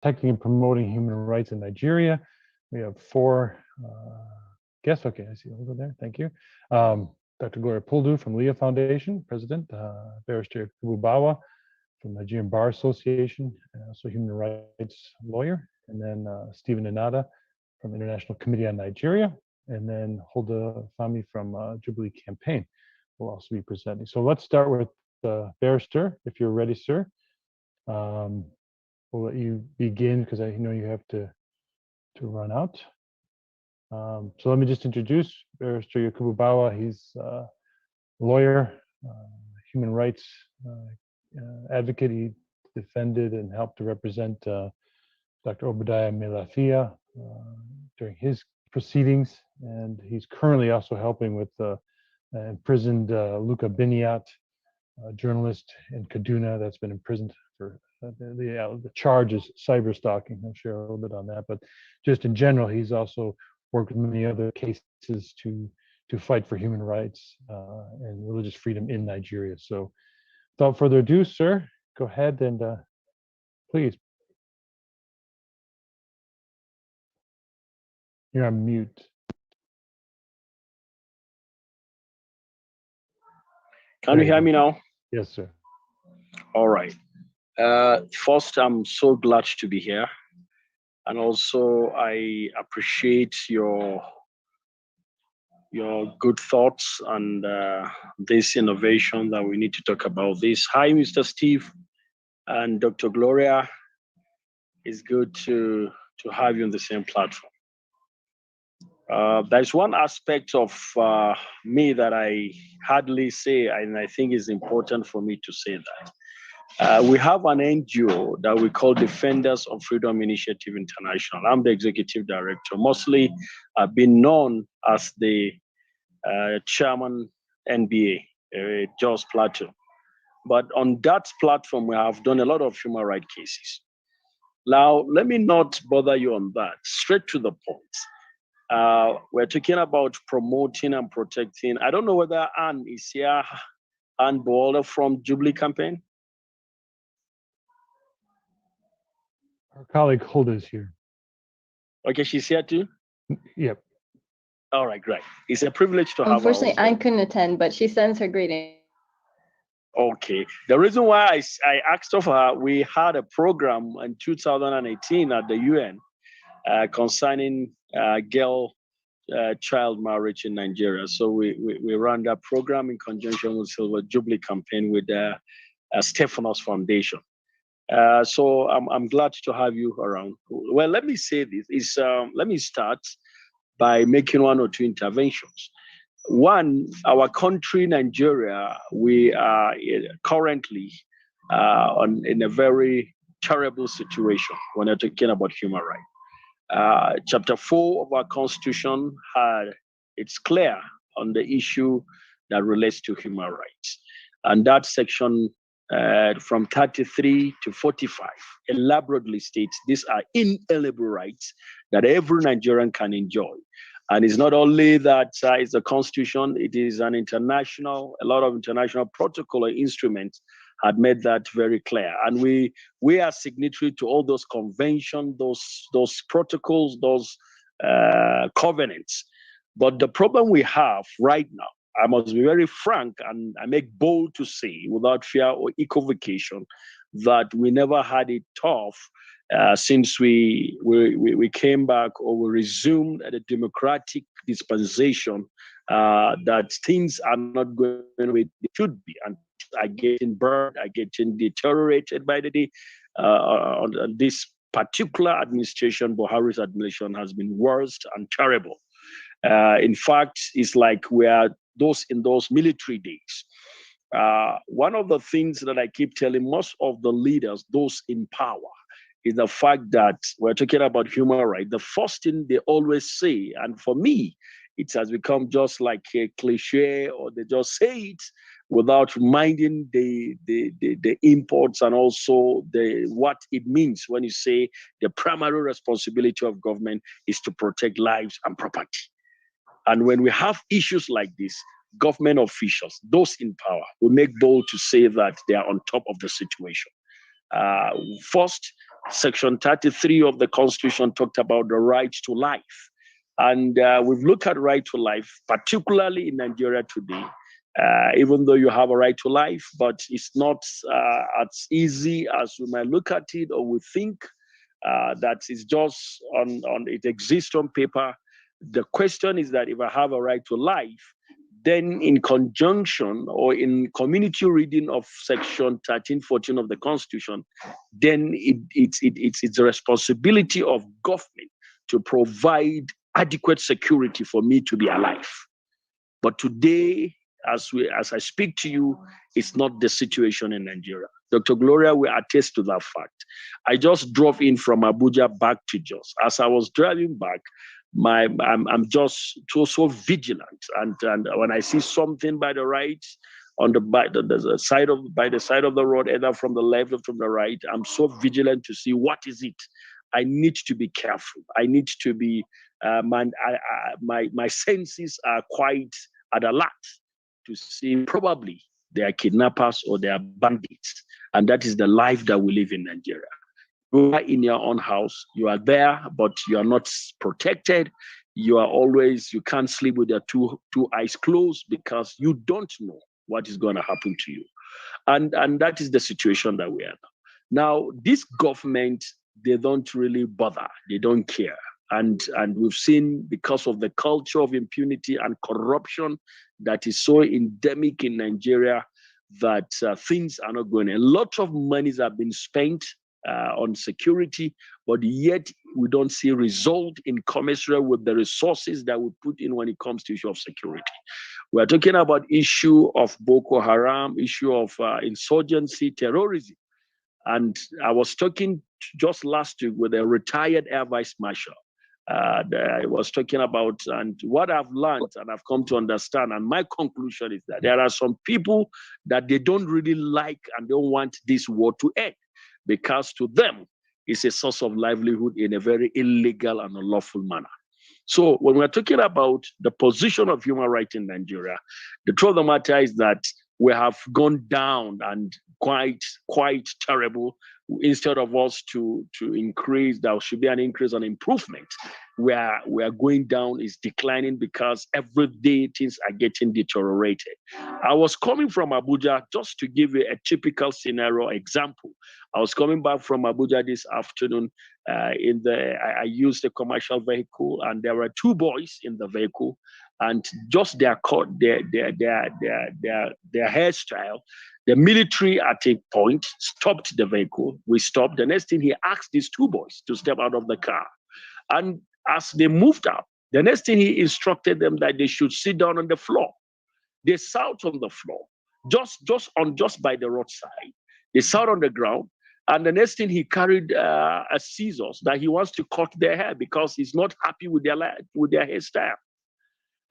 protecting and promoting human rights in Nigeria. We have four guests. Okay, I see over there. Thank you. Dr. Gloria Puldu from Leah Foundation, President, Barrister Kububawa from Nigerian Bar Association, also human rights lawyer, and then Stephen Enada from International Committee on Nigeria, and then Hulda Fami from Jubilee Campaign will also be presenting. So let's start with Barrister, if you're ready, sir. We'll let you begin because I know you have to run out. So let me just introduce Barrister Kububawa. He's a lawyer, human rights advocate. He defended and helped to represent Dr. Obadiah Melafia during his proceedings, and he's currently also helping with imprisoned Luka Biniat, a journalist in Kaduna that's been imprisoned for the charge is cyber stalking. I'll share a little bit on that, but just in general, he's also worked with many other cases to fight for human rights and religious freedom in Nigeria. So without further ado, sir, go ahead and please. You're on mute. Can you hear me now? Yes, sir. All right. First, I'm so glad to be here. And also, I appreciate your good thoughts and this innovation that we need to talk about this. Hi, Mr. Steve and Dr. Gloria. It's good to have you on the same platform. There's one aspect of me that I hardly say, and I think it's important for me to say that. We have an NGO that we call Defenders of Freedom Initiative International. I'm the executive director. Mostly I've been known as the chairman NBA, Jos Plateau. But on that platform, we have done a lot of human rights cases. Now, let me not bother you on that. Straight to the point. We're talking about promoting and protecting. I don't know whether Anne is here, Anne Buwalda from Jubilee Campaign. Our colleague Hulda is here. Okay, she's here too? Yep. All right, great. It's a privilege to have her. Unfortunately, I couldn't attend, but she sends her greetings. Okay. The reason why I asked of her, we had a program in 2018 at the UN concerning child marriage in Nigeria. So we ran that program in conjunction with Silver Jubilee Campaign with Stephanos Foundation. So I'm glad to have you around. Well, let me say this. Let me start by making one or two interventions. One, our country, Nigeria, we are currently in a very terrible situation when we're talking about human rights. Chapter 4 of our Constitution it's clear on the issue that relates to human rights. And that section from 33 to 45 elaborately states these are inalienable rights that every Nigerian can enjoy. And it's not only that it's a constitution, it is a lot of international protocol or instruments had made that very clear. And we are signatory to all those conventions, those protocols, those covenants. But the problem we have right now, I must be very frank and I make bold to say without fear or equivocation that we never had it tough since we came back or we resumed the democratic dispensation, that things are not going the way they should be, and are getting burned, are getting deteriorated by the day. On this particular administration, Buhari's administration, has been worst and terrible. In fact, it's like we are in those military days. One of the things that I keep telling most of the leaders, those in power, is the fact that we're talking about human rights. The first thing they always say, and for me, it has become just like a cliche, or they just say it without minding the imports and also what it means when you say the primary responsibility of government is to protect lives and property. And when we have issues like this, government officials, those in power, will make bold to say that they are on top of the situation. First, Section 33 of the Constitution talked about the right to life. And we've looked at right to life, particularly in Nigeria today, even though you have a right to life, but it's not as easy as we might look at it, or we think that it's just it exists on paper. The question is that if I have a right to life, then in conjunction or in community reading of Section 1314 of the Constitution, then it's the responsibility of government to provide adequate security for me to be alive. But today, as I speak to you, it's not the situation in Nigeria. Dr. Gloria will attest to that fact. I just drove in from Abuja back to Jos. As I was driving back, I'm just so vigilant, and when I see something by the right, by the side of the road, either from the left or from the right, I'm so vigilant to see what is it. I need to be careful. I need to be my senses are quite at alert to see probably they are kidnappers or they are bandits, and that is the life that we live in Nigeria. You are in your own house, you are there, but you are not protected. You can't sleep with your two eyes closed because you don't know what is going to happen to you. And that is the situation that we are now. This government, they don't really bother. They don't care. And we've seen, because of the culture of impunity and corruption that is so endemic in Nigeria, that things are not going. A lot of monies have been spent on security, but yet we don't see result in commensurate with the resources that we put in when it comes to issue of security. We're talking about issue of Boko Haram, issue of insurgency, terrorism. And I was talking just last week with a retired Air Vice Marshal. I was talking about, and what I've learned and I've come to understand, and my conclusion is that there are some people that they don't really like and don't want this war to end, because to them, it's a source of livelihood in a very illegal and unlawful manner. So when we're talking about the position of human rights in Nigeria, the truth of the matter is that we have gone down and quite terrible. Instead of us to increase, there should be an increase and improvement. Where we are going down is declining, because every day things are getting deteriorated. I was coming from Abuja, just to give you a typical scenario example. I was coming back from Abuja this afternoon. I used a commercial vehicle, and there were two boys in the vehicle, and just their hairstyle. The military at a point stopped the vehicle. We stopped. The next thing, he asked these two boys to step out of the car. And as they moved up, the next thing, he instructed them that they should sit down on the floor. They sat on the floor, just by the roadside. They sat on the ground. And the next thing, he carried a scissors that he wants to cut their hair because he's not happy with their hairstyle.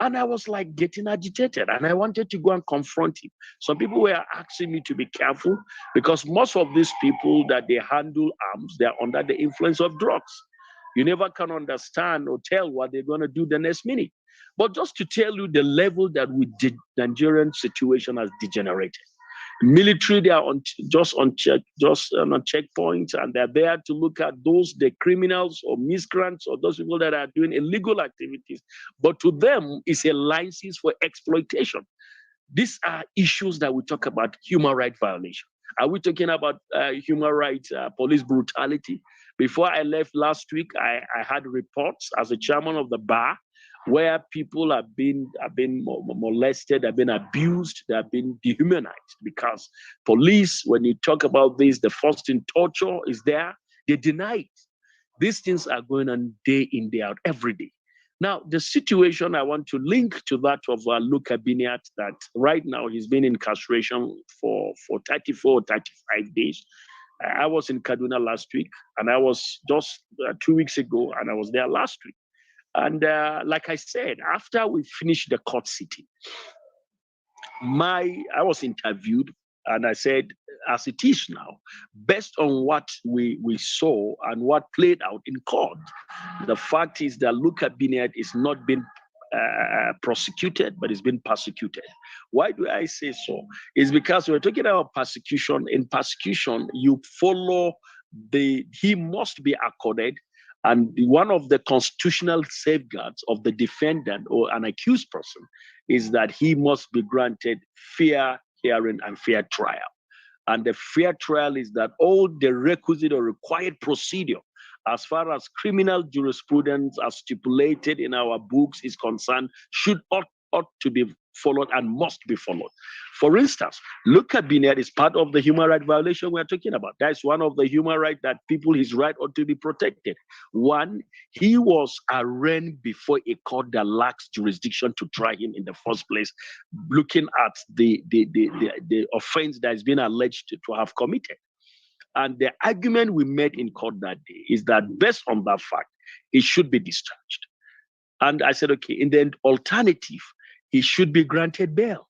And I was like getting agitated, and I wanted to go and confront him. Some people were asking me to be careful, because most of these people that they handle arms, they're under the influence of drugs. You never can understand or tell what they're going to do the next minute. But just to tell you the level that the Nigerian situation has degenerated. Military, they are on checkpoints, and they're there to look at the criminals or miscreants or those people that are doing illegal activities. But to them, it's a license for exploitation. These are issues that we talk about human rights violation. Are we talking about human rights, police brutality? Before I left last week, I had reports as a chairman of the bar, where people have been molested, have been abused, they have been dehumanized, because police, when you talk about this, the first in torture is there, they deny it. These things are going on day in, day out, every day. Now, the situation I want to link to that of Luka Biniat, that right now he's been in incarceration for 34, 35 days. I was in Kaduna last week, and I was just 2 weeks ago, and I was there last week. And like I said, after we finished the court sitting, I was interviewed, and I said, as it is now, based on what we saw and what played out in court, the fact is that Luka Biniat is not being prosecuted, but it's been persecuted. Why do I say so? It's because we're talking about persecution. In persecution, you follow he must be accorded. And one of the constitutional safeguards of the defendant or an accused person is that he must be granted fair hearing and fair trial. And the fair trial is that all the requisite or required procedure as far as criminal jurisprudence as stipulated in our books is concerned ought to be followed and must be followed. For instance, look at Binet is part of the human right violation we're talking about. That's one of the human rights that his right ought to be protected. One, he was arraigned before a court that lacks jurisdiction to try him in the first place, looking at the offense that has been alleged to have committed. And the argument we made in court that day is that based on that fact, he should be discharged. And I said, okay, in the alternative, he should be granted bail.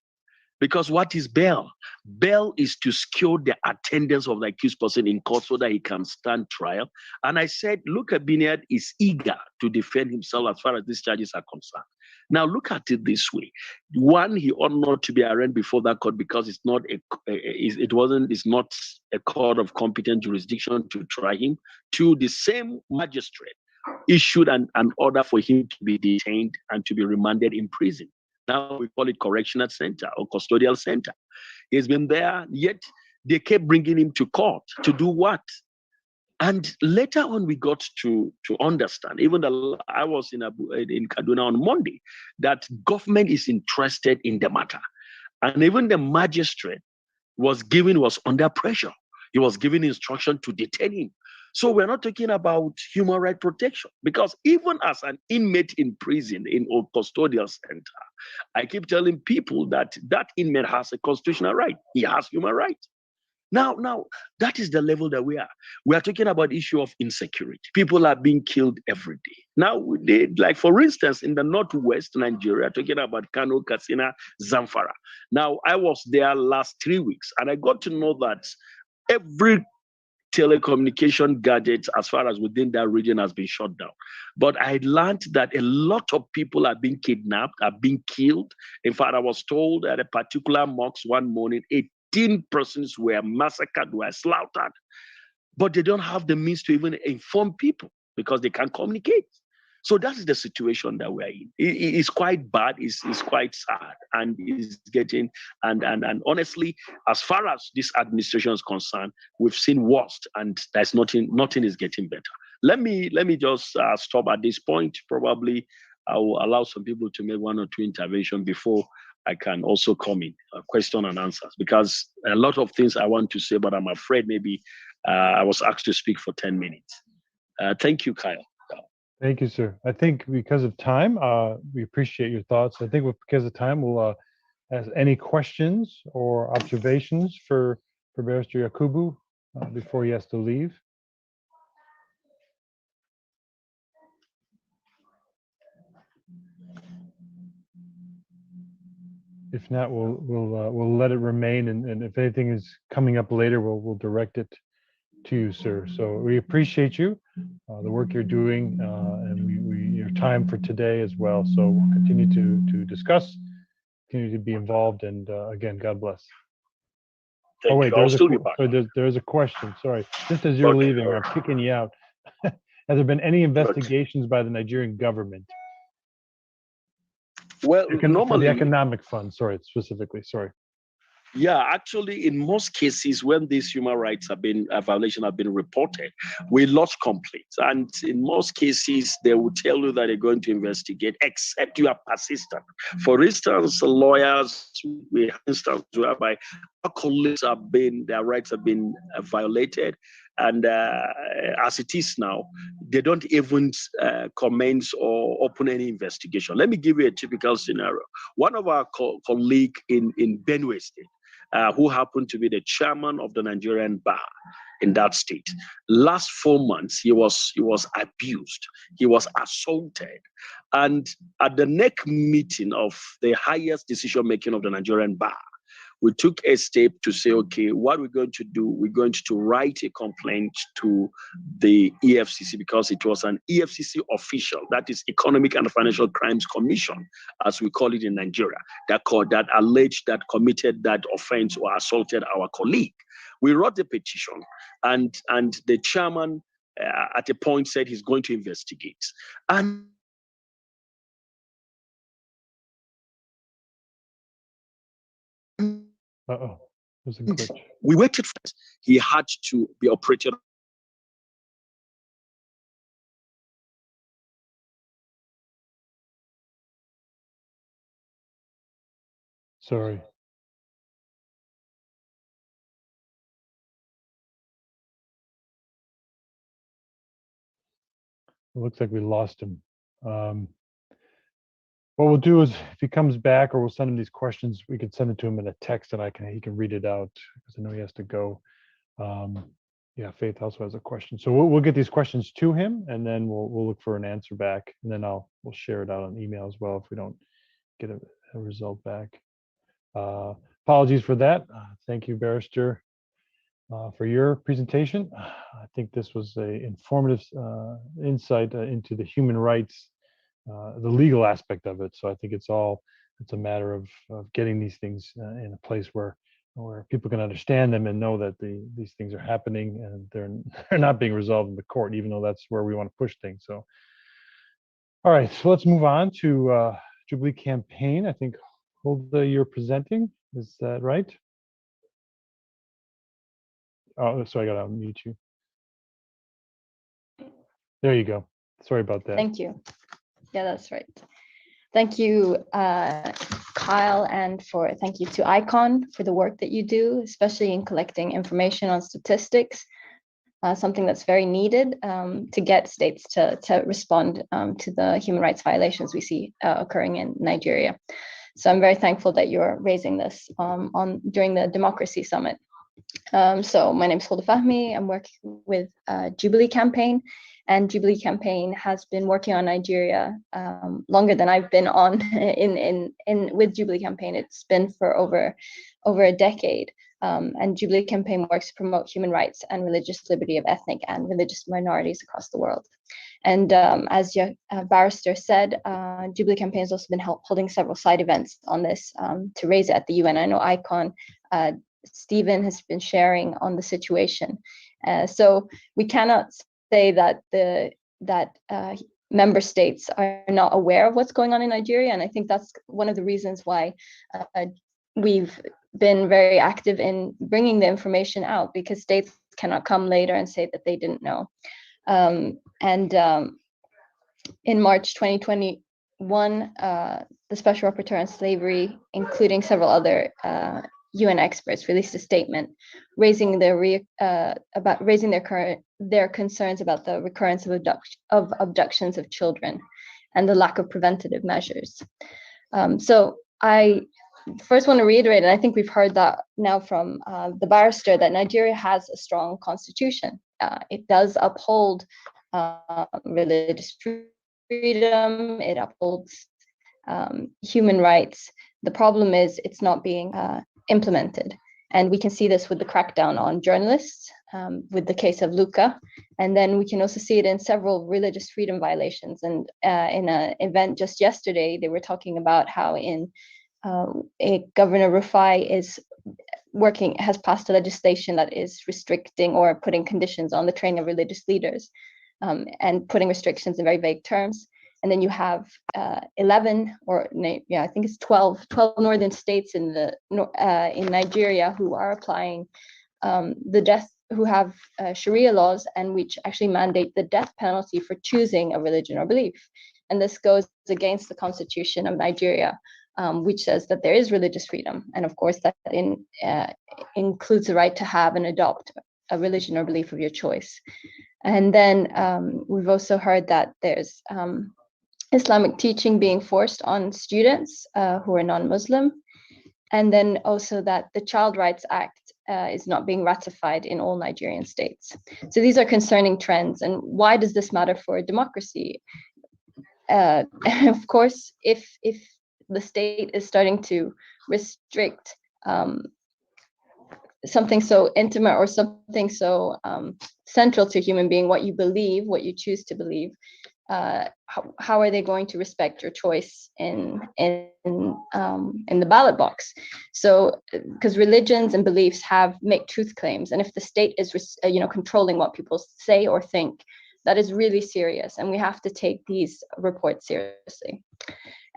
Because what is bail? Bail is to secure the attendance of the accused person in court so that he can stand trial. And I said, look at Binet is eager to defend himself as far as these charges are concerned. Now look at it this way. One, he ought not to be arraigned before that court because it's not a court of competent jurisdiction to try him. Two, the same magistrate issued an order for him to be detained and to be remanded in prison. Now we call it correctional center or custodial center. He's been there, yet they kept bringing him to court to do what? And later on, we got to understand, even I was in Kaduna on Monday, that government is interested in the matter. And even the magistrate was under pressure. He was given instruction to detain him. So we're not talking about human rights protection, because even as an inmate in prison in a custodial center, I keep telling people that inmate has a constitutional right. He has human rights. Now, that is the level that we are. We are talking about the issue of insecurity. People are being killed every day. Now, like for instance, in the northwest Nigeria, talking about Kano, Katsina, Zamfara. Now, I was there last 3 weeks, and I got to know that every telecommunication gadget as far as within that region has been shut down. But I learned that a lot of people are being kidnapped, are being killed. In fact, I was told at a particular mosque one morning, 18 persons were massacred, were slaughtered. But they don't have the means to even inform people because they can't communicate. So that is the situation that we're in. It's quite bad. It's quite sad, and it's getting and honestly, as far as this administration is concerned, we've seen worst, and there's nothing is getting better. Let me just stop at this point. Probably I will allow some people to make one or two interventions before I can also come in, question and answers, because a lot of things I want to say, but I'm afraid maybe I was asked to speak for 10 minutes. Thank you, Kyle. Thank you, sir. I think because of time, we appreciate your thoughts. I think because of time, we'll ask any questions or observations for Barrister Yakubu before he has to leave. If not, we'll let it remain, and if anything is coming up later, we'll direct it to you, sir. So we appreciate you, the work you're doing, and your time for today as well. So we'll continue to discuss, continue to be involved, and again, God bless. Thank wait, you. there's a question. Sorry, just as you're leaving, I'm kicking you out. Has there been any investigations by the Nigerian government? Well, normally the economic fund. Sorry, specifically. Sorry. Yeah, actually, in most cases, when these human rights violations have been reported, we lodge complaints. And in most cases, they will tell you that they're going to investigate, except you are persistent. For instance, lawyers, we have instances whereby our colleagues their rights have been violated. And as it is now, they don't even commence or open any investigation. Let me give you a typical scenario. One of our colleagues in Benue State, who happened to be the chairman of the Nigerian bar in that state. Last 4 months, he was abused, he was assaulted. And at the next meeting of the highest decision making of the Nigerian bar, we took a step to say, okay, what we're going to do, we're going to write a complaint to the EFCC, because it was an EFCC official, that is Economic and Financial Crimes Commission, as we call it in Nigeria, that alleged that committed that offense or assaulted our colleague. We wrote the petition, and the chairman at a point said he's going to investigate. And there's a glitch. we waited for it. He had to be operated. Sorry. It looks like we lost him. What we'll do is, if he comes back, or we'll send him these questions, we can send it to him in a text, and he can read it out, because I know he has to go. Yeah, Faith also has a question, so we'll get these questions to him, and then we'll look for an answer back, and then we'll share it out on email as well if we don't get a result back. Apologies for that. Thank you, Barrister, for your presentation. I think this was a informative insight into the human rights, the legal aspect of it. So I think it's a matter of getting these things in a place where people can understand them and know that these things are happening, and they're not being resolved in the court, even though that's where we want to push things. So, all right, so let's move on to Jubilee Campaign. I think, Hulda, you're presenting. Is that right? Oh, sorry, I got to unmute you. There you go. Sorry about that. Thank you. Yeah, that's right. Thank you, Kyle, and thank you to ICON for the work that you do, especially in collecting information on statistics, something that's very needed to get states to respond to the human rights violations we see occurring in Nigeria. So I'm very thankful that you're raising this during the Democracy Summit. So my name is Hulda Fahmi. I'm working with Jubilee Campaign, and Jubilee Campaign has been working on Nigeria longer than I've been on with Jubilee Campaign. It's been for over a decade. And Jubilee Campaign works to promote human rights and religious liberty of ethnic and religious minorities across the world. And as Barrister said, Jubilee Campaign has also been holding several side events on this to raise it at the UN. I know ICON, Stephen has been sharing on the situation. So we cannot say that member states are not aware of what's going on in Nigeria. And I think that's one of the reasons why we've been very active in bringing the information out, because states cannot come later and say that they didn't know. In March 2021, the Special Rapporteur on Slavery, including several other UN experts, released a statement raising their concerns about the recurrence of abductions of children and the lack of preventative measures. So I first want to reiterate, and I think we've heard that now from the barrister, that Nigeria has a strong constitution. It does uphold religious freedom. It upholds human rights. The problem is it's not being implemented. And we can see this with the crackdown on journalists, with the case of Luca. And then we can also see it in several religious freedom violations. And in an event just yesterday, they were talking about how Governor Rufai has passed a legislation that is restricting or putting conditions on the training of religious leaders, and putting restrictions in very vague terms. And then you have 11, or I think it's 12 northern states in Nigeria who are applying who have Sharia laws, and which actually mandate the death penalty for choosing a religion or belief. And this goes against the Constitution of Nigeria, which says that there is religious freedom. And of course, that includes the right to have and adopt a religion or belief of your choice. And then we've also heard that there's Islamic teaching being forced on students who are non-Muslim. And then also that the Child Rights Act is not being ratified in all Nigerian states. So these are concerning trends. And why does this matter for democracy? Of course, if the state is starting to restrict something so intimate or something so central to human being, what you believe, what you choose to believe, how are they going to respect your choice in the ballot box? So, because religions and beliefs make truth claims, and if the state is controlling what people say or think, that is really serious, and we have to take these reports seriously.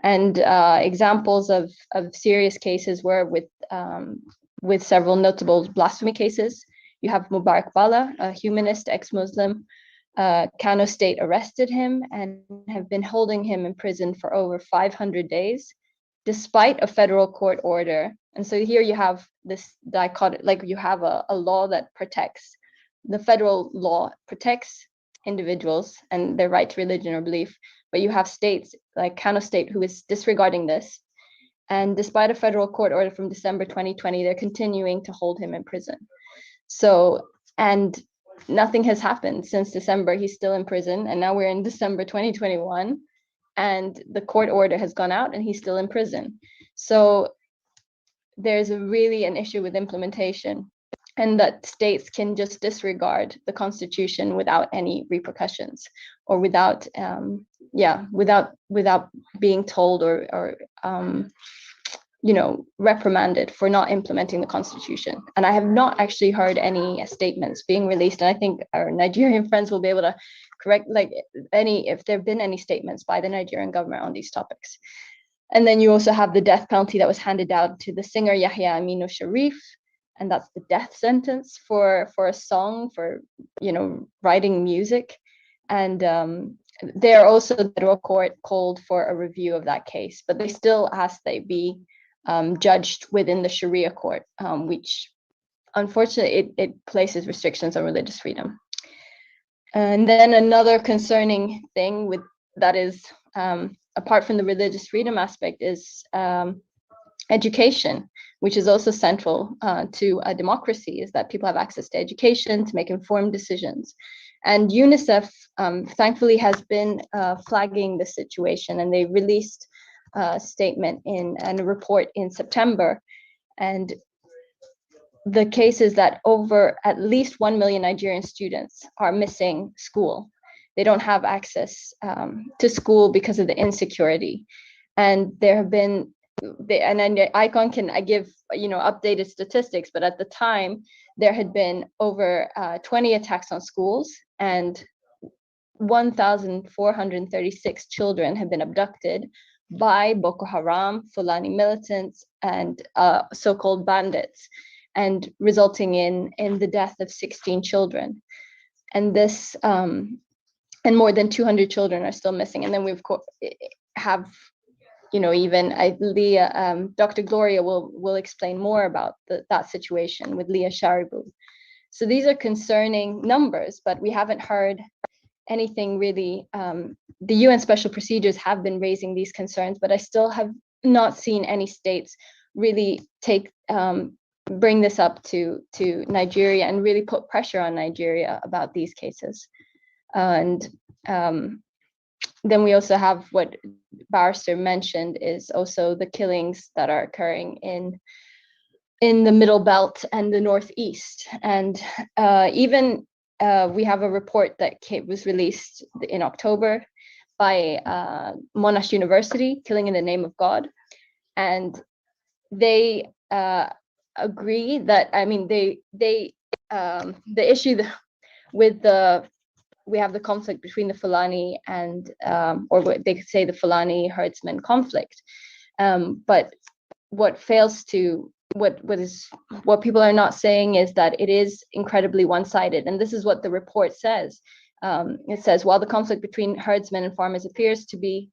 And examples of serious cases were with several notable blasphemy cases. You have Mubarak Bala, a humanist ex-Muslim. Kano State arrested him and have been holding him in prison for over 500 days, despite a federal court order. And so here you have this dichotomy, like you have a law that protects, the federal law protects individuals and their right to religion or belief, but you have states like Kano State who is disregarding this. And despite a federal court order from December 2020, they're continuing to hold him in prison. So, and nothing has happened since December. He's still in prison, and now we're in December 2021, and the court order has gone out and he's still in prison. So there's really an issue with implementation, and that states can just disregard the Constitution without any repercussions, or without being told or reprimanded for not implementing the Constitution. And I have not actually heard any statements being released. And I think our Nigerian friends will be able to correct, if there have been any statements by the Nigerian government on these topics. And then you also have the death penalty that was handed down to the singer Yahya Aminu Sharif. And that's the death sentence for a song, for, writing music. And there also the federal court called for a review of that case, but they still asked they be judged within the Sharia court, which unfortunately it places restrictions on religious freedom. And then another concerning thing with that is, apart from the religious freedom aspect, is education, which is also central to a democracy, is that people have access to education to make informed decisions. And UNICEF, thankfully, has been flagging the situation, and they released a statement and a report in September. And the case is that over at least 1 million Nigerian students are missing school. They don't have access to school because of the insecurity. And there have been, and ICON can give updated statistics, but at the time there had been over 20 attacks on schools, and 1,436 children have been abducted by Boko Haram, Fulani militants, and so-called bandits, and resulting in the death of 16 children. And this, and more than 200 children are still missing. And then we have, Leah, Dr. Gloria will explain more about that situation with Leah Sharibu. So these are concerning numbers, but we haven't heard anything really. The UN special procedures have been raising these concerns, but I still have not seen any states really bring this up to Nigeria and really put pressure on Nigeria about these cases. And then we also have what Barrister mentioned, is also the killings that are occurring in the Middle Belt and the Northeast. And even we have a report that was released in October by Monash University, Killing in the Name of God. And they agree that, the issue we have the conflict between the Fulani and, or what they could say the Fulani herdsmen conflict. But what people are not saying is that it is incredibly one-sided. And this is what the report says. It says, while the conflict between herdsmen and farmers appears to be,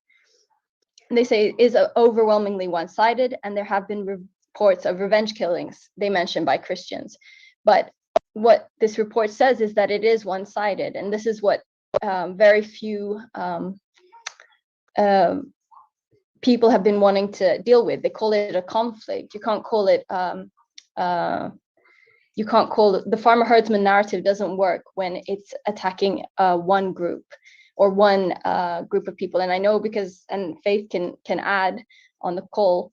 they say, is overwhelmingly one-sided, and there have been reports of revenge killings, they mentioned, by Christians. But what this report says is that it is one-sided, and this is what very few people have been wanting to deal with. They call it a conflict. You can't call it the farmer herdsman narrative doesn't work when it's attacking one group or one group of people. And I know because, and Faith can add on the call,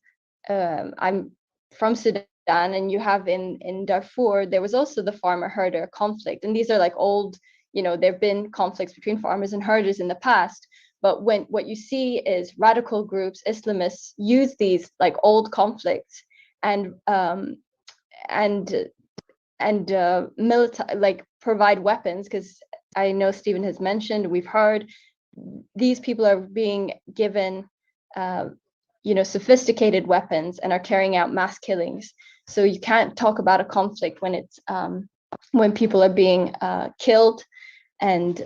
I'm from Sudan, Sudan, and you have in Darfur, there was also the farmer-herder conflict. And these are like old, there have been conflicts between farmers and herders in the past. But what you see is radical groups, Islamists, use these like old conflicts and provide weapons, because I know Stephen has mentioned, we've heard, these people are being given sophisticated weapons and are carrying out mass killings. So you can't talk about a conflict when it's when people are being killed and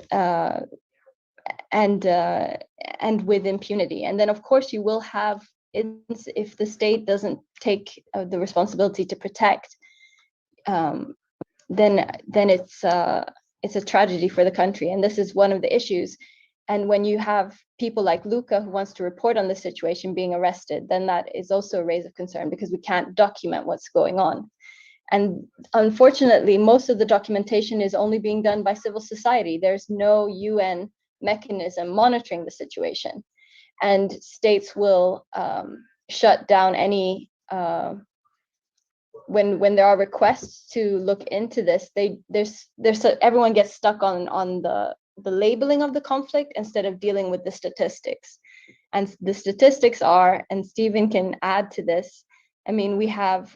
with impunity. And then of course you will have, if the state doesn't take the responsibility to protect, then it's a tragedy for the country. And this is one of the issues. And when you have people like Luca, who wants to report on the situation, being arrested, then that is also a raise of concern, because we can't document what's going on. And unfortunately, most of the documentation is only being done by civil society. There's no UN mechanism monitoring the situation. And states will shut down any, when there are requests to look into this, everyone gets stuck on the labeling of the conflict instead of dealing with the statistics. And the statistics are, and Stephen can add to this, I mean, we have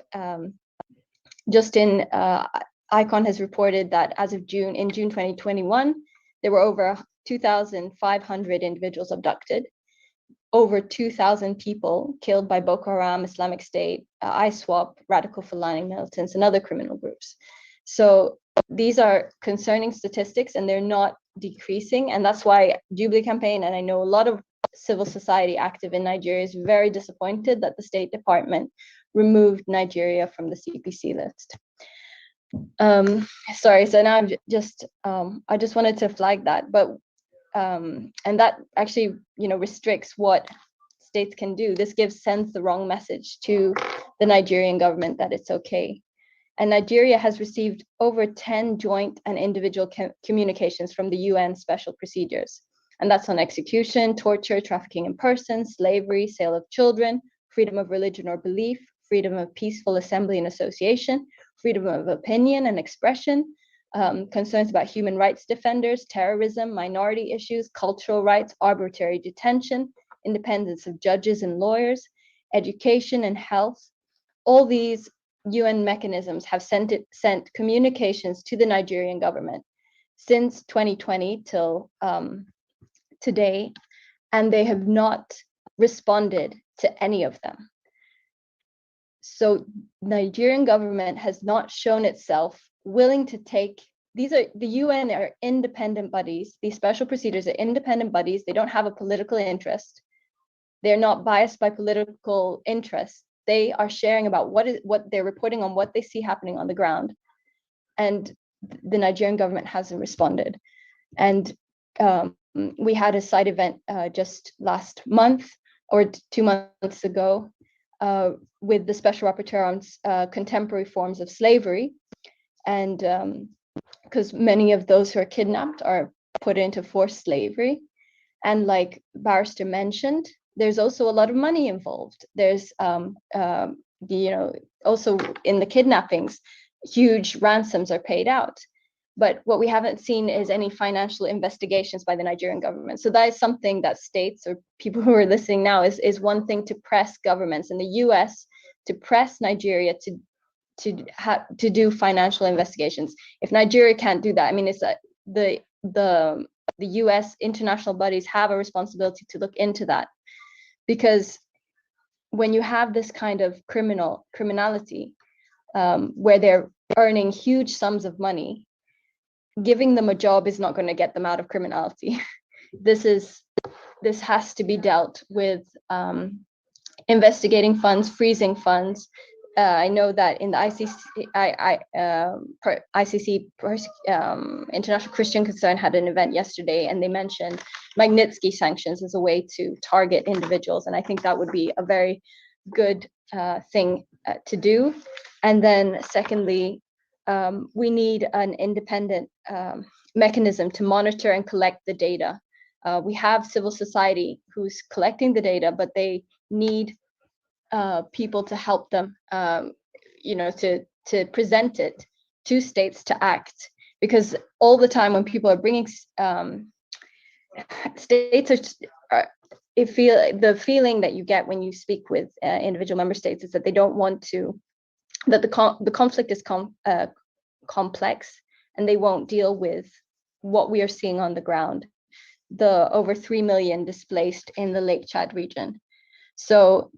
just in ICON has reported that as of June 2021, there were over 2,500 individuals abducted, over 2,000 people killed by Boko Haram, Islamic State, ISWAP, radical Fulani militants, and other criminal groups. So these are concerning statistics, and they're not decreasing. And that's why Jubilee Campaign, and I know a lot of civil society active in Nigeria, is very disappointed that the State Department removed Nigeria from the CPC list. Sorry, so now I just wanted to flag that, but and that actually, restricts what states can do. This sends the wrong message to the Nigerian government that it's okay. And Nigeria has received over 10 joint and individual communications from the UN special procedures. And that's on execution, torture, trafficking in persons, slavery, sale of children, freedom of religion or belief, freedom of peaceful assembly and association, freedom of opinion and expression, concerns about human rights defenders, terrorism, minority issues, cultural rights, arbitrary detention, independence of judges and lawyers, education and health. All these UN mechanisms have sent communications to the Nigerian government since 2020 till today, and they have not responded to any of them. So Nigerian government has not shown itself willing to take, the UN are independent bodies. These special procedures are independent bodies. They don't have a political interest. They're not biased by political interest. They are sharing about what they're reporting on, what they see happening on the ground. And the Nigerian government hasn't responded. And we had a side event just last month or 2 months ago with the special rapporteur on contemporary forms of slavery. And because many of those who are kidnapped are put into forced slavery. And like Barrister mentioned, there's also a lot of money involved. There's, also in the kidnappings, huge ransoms are paid out. But what we haven't seen is any financial investigations by the Nigerian government. So that is something that states or people who are listening now is one thing to press governments in the US to press Nigeria to do financial investigations. If Nigeria can't do that, I mean, it's the US international bodies have a responsibility to look into that, because when you have this kind of criminality where they're earning huge sums of money, giving them a job is not going to get them out of criminality. This has to be dealt with, investigating funds, freezing funds. I know that in the ICC, International Christian Concern had an event yesterday, and they mentioned Magnitsky sanctions as a way to target individuals. And I think that would be a very good thing to do. And then secondly, we need an independent mechanism to monitor and collect the data. We have civil society who's collecting the data, but they need people to help them, to present it to states to act, because all the time when people are bringing states are the feeling that you get when you speak with individual member states is that they don't want to, that the conflict is complex, and they won't deal with what we are seeing on the ground, the over 3 million displaced in the Lake Chad region. So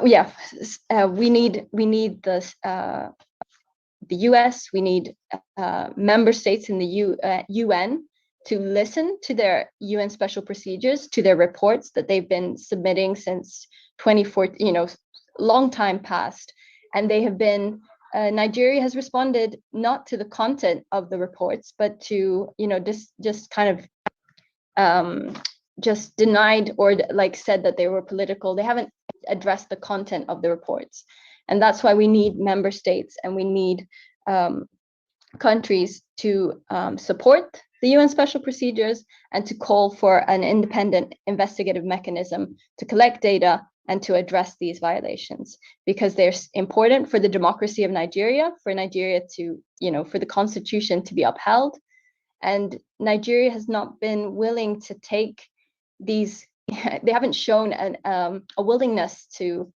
we need the US, we need member states in the UN to listen to their UN special procedures, to their reports that they've been submitting since 2014, long time past. And they have been, Nigeria has responded not to the content of the reports, but to, just kind of just denied or said that they were political. They haven't addressed the content of the reports. And that's why we need member states and we need countries to support the UN special procedures and to call for an independent investigative mechanism to collect data and to address these violations, because they're important for the democracy of Nigeria, for Nigeria to, for the constitution to be upheld. And Nigeria has not been willing to take these, they haven't shown a willingness to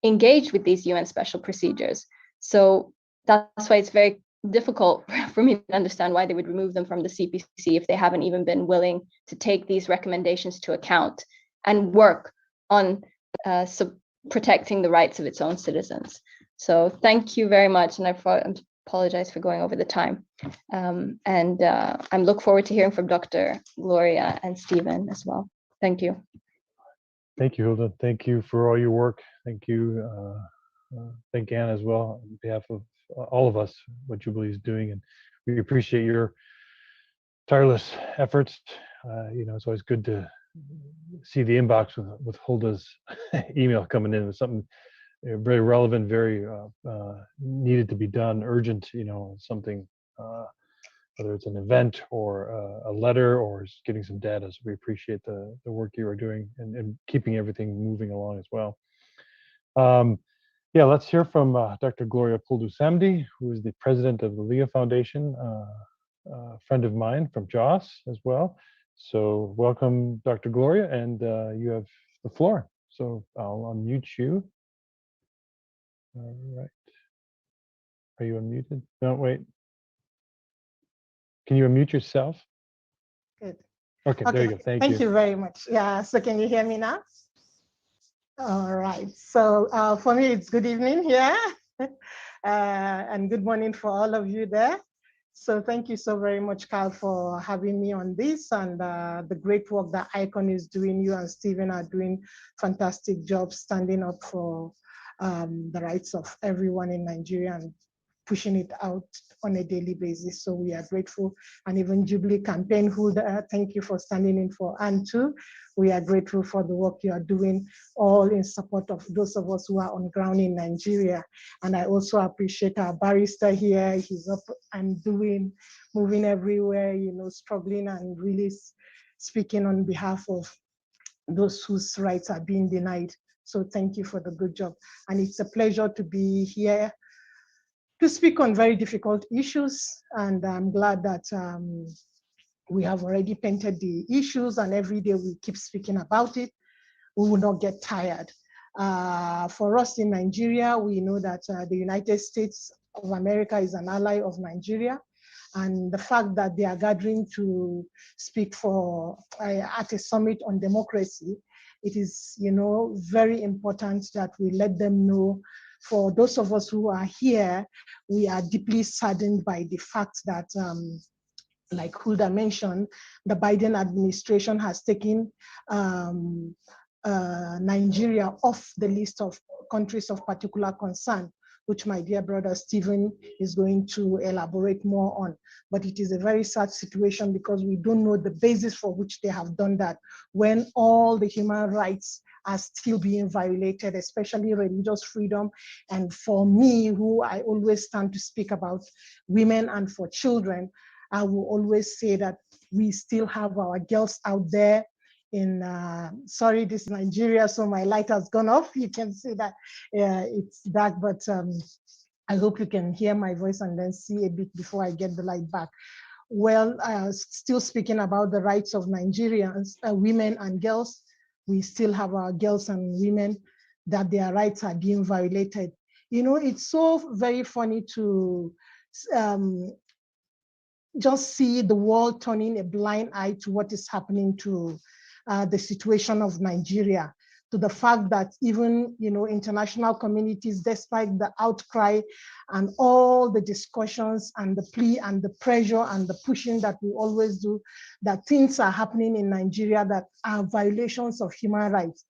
engage with these UN special procedures. So that's why it's very difficult for me to understand why they would remove them from the CPC if they haven't even been willing to take these recommendations to account and work on protecting the rights of its own citizens. So thank you very much, and I apologize for going over the time. I look forward to hearing from Dr. Gloria and Stephen as well. Thank you. Thank you, Hilda. Thank you for all your work. Thank you. Thank Anne as well on behalf of all of us, what Jubilee is doing, and we appreciate your tireless efforts. It's always good to see the inbox with Hilda's email coming in with something very relevant, very needed to be done, urgent. Something, whether it's an event or a letter or getting some data. So we appreciate the work you are doing and keeping everything moving along as well. Let's hear from Dr. Gloria Puldu-Samdi, who is the president of the Leah Foundation, a friend of mine from Jos as well. So welcome, Dr. Gloria, and you have the floor. So I'll unmute you. All right. Are you unmuted? No, wait. Can you unmute yourself? Good. Okay, there you go. Thank you. Thank you very much. Yeah, so can you hear me now? All right. So for me, it's good evening here and good morning for all of you there. So thank you so very much, Carl, for having me on this and the great work that ICON is doing. You and Stephen are doing fantastic job standing up for the rights of everyone in Nigeria and pushing it out on a daily basis. So we are grateful. And even Jubilee Campaign, who thank you for standing in for Anne too. We are grateful for the work you are doing, all in support of those of us who are on ground in Nigeria. And I also appreciate our barrister here. He's up and moving everywhere, struggling and really speaking on behalf of those whose rights are being denied. So thank you for the good job. And it's a pleasure to be here to speak on very difficult issues. And I'm glad that we have already painted the issues, and every day we keep speaking about it. We will not get tired. For us in Nigeria, we know that the United States of America is an ally of Nigeria. And the fact that they are gathering to speak for at a summit on democracy, it is very important that we let them know. For those of us who are here, we are deeply saddened by the fact that, like Hulda mentioned, the Biden administration has taken Nigeria off the list of countries of particular concern, which my dear brother Stephen is going to elaborate more on. But it is a very sad situation because we don't know the basis for which they have done that, when all the human rights are still being violated, especially religious freedom. And for me, who I always stand to speak about women and for children, I will always say that we still have our girls out there sorry, this is Nigeria, so my light has gone off. You can see that it's dark, but I hope you can hear my voice and then see a bit before I get the light back. Well, still speaking about the rights of Nigerians, women and girls, we still have our girls and women that their rights are being violated. You know, it's so very funny to just see the world turning a blind eye to what is happening to the situation of Nigeria, to the fact that even, you know, international communities, despite the outcry and all the discussions and the plea and the pressure and the pushing that we always do, that things are happening in Nigeria that are violations of human rights.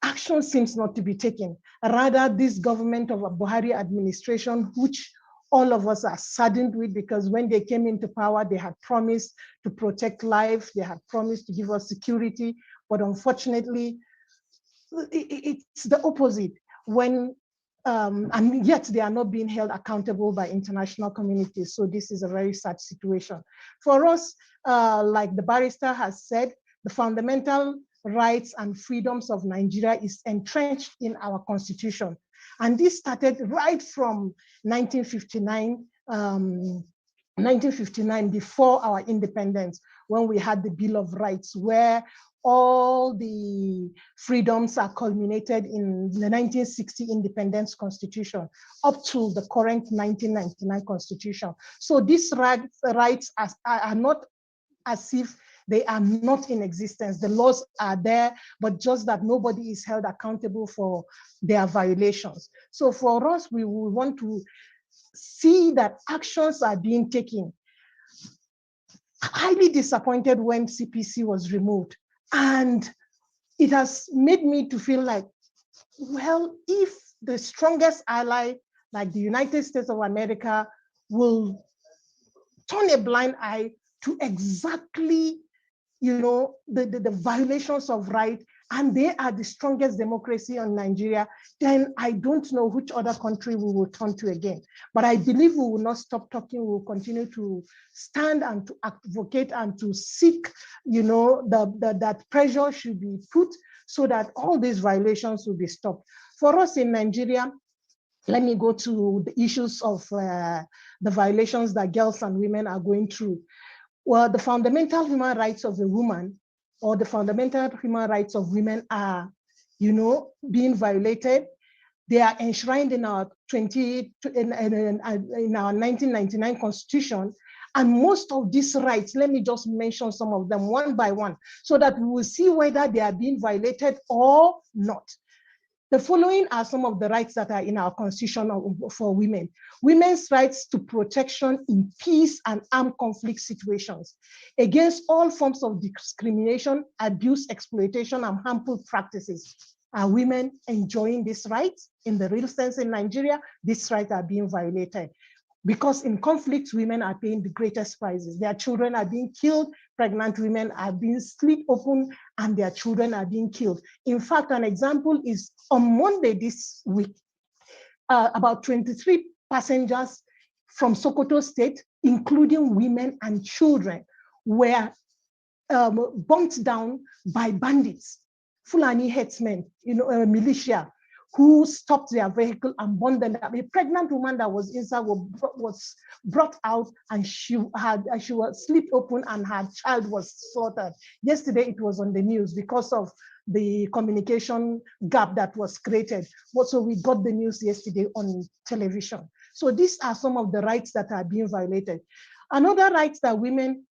Action seems not to be taken. Rather, this government of a Buhari administration, which all of us are saddened with, because when they came into power, they had promised to protect life, they had promised to give us security, but unfortunately, it's the opposite. And yet they are not being held accountable by international communities. So this is a very sad situation. For us, like the barrister has said, the fundamental rights and freedoms of Nigeria is entrenched in our constitution. And this started right from 1959, before our independence, when we had the Bill of Rights, where all the freedoms are culminated in the 1960 Independence Constitution up to the current 1999 Constitution. So these rights are not as if they are not in existence. The laws are there, but just that nobody is held accountable for their violations. So for us, we want to see that actions are being taken. Highly disappointed when CPC was removed. And it has made me to feel like, well, if the strongest ally, like the United States of America, will turn a blind eye to exactly, you know, the violations of rights, and they are the strongest democracy in Nigeria, then I don't know which other country we will turn to again. But I believe we will not stop talking. We will continue to stand and to advocate and to seek, you know, that pressure should be put so that all these violations will be stopped. For us in Nigeria, let me go to the issues of the violations that girls and women are going through. Well, the fundamental human rights of a woman or the fundamental human rights of women are, you know, being violated. They are enshrined in our 1999 Constitution. And most of these rights, let me just mention some of them one by one, so that we will see whether they are being violated or not. The following are some of the rights that are in our Constitution for women. Women's rights to protection in peace and armed conflict situations, against all forms of discrimination, abuse, exploitation, and harmful practices. Are women enjoying these rights? In the real sense in Nigeria, these rights are being violated. Because in conflicts, women are paying the greatest prices. Their children are being killed, pregnant women are being slit open, and their children are being killed. In fact, an example is on Monday this week, about 23 passengers from Sokoto State, including women and children, were burnt down by bandits, Fulani headsmen, you know, militia, who stopped their vehicle and burned them. A pregnant woman that was inside was brought out, and she was slit open and her child was slaughtered. Yesterday it was on the news because of the communication gap that was created. So we got the news yesterday on television. So these are some of the rights that are being violated. Another right that women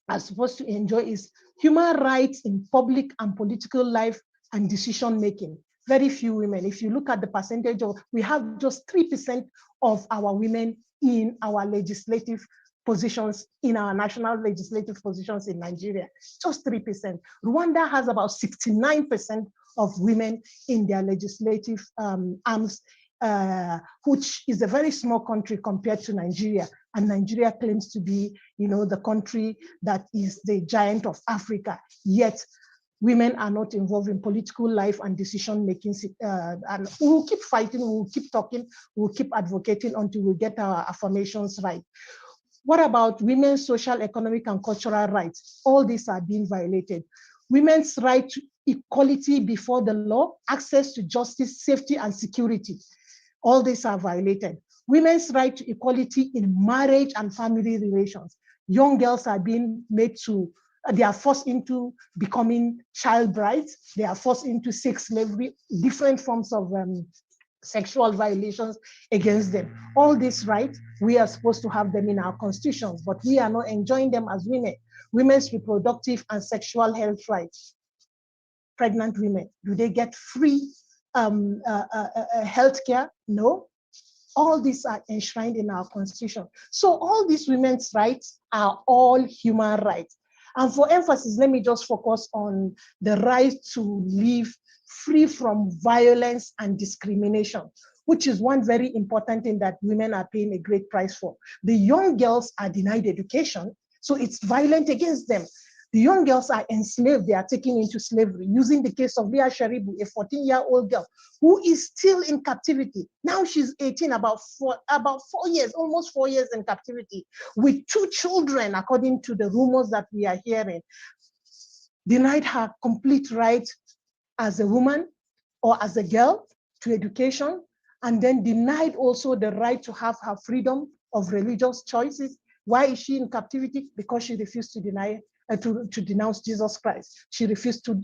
are supposed to enjoy is human rights in public and political life and decision making. Very few women. If you look at the percentage of, we have just 3% of our women in our legislative positions, in our national legislative positions in Nigeria, just 3%. Rwanda has about 69% of women in their legislative arms, which is a very small country compared to Nigeria. And Nigeria claims to be, you know, the country that is the giant of Africa. Yet women are not involved in political life and decision making. And we will keep fighting, we will keep talking, we will keep advocating until we get our affirmations right. What about women's social, economic, and cultural rights? All these are being violated. Women's right to equality before the law, access to justice, safety, and security. All these are violated. Women's right to equality in marriage and family relations. Young girls are being made to, they are forced into becoming child brides. They are forced into sex slavery, different forms of sexual violations against them. All these rights, we are supposed to have them in our constitutions, but we are not enjoying them as women. Women's reproductive and sexual health rights. Pregnant women, do they get free health care? No. All these are enshrined in our constitution. So all these women's rights are all human rights. And for emphasis, let me just focus on the right to live free from violence and discrimination, which is one very important thing that women are paying a great price for. The young girls are denied education, so it's violent against them. The young girls are enslaved, they are taken into slavery. Using the case of Leah, a 14-year-old girl who is still in captivity. Now she's 18, about 4 years, almost 4 years in captivity, with 2 children, according to the rumors that we are hearing. Denied her complete right as a woman or as a girl to education, and then denied also the right to have her freedom of religious choices. Why is she in captivity? Because she refused to deny to denounce Jesus Christ. She refused to,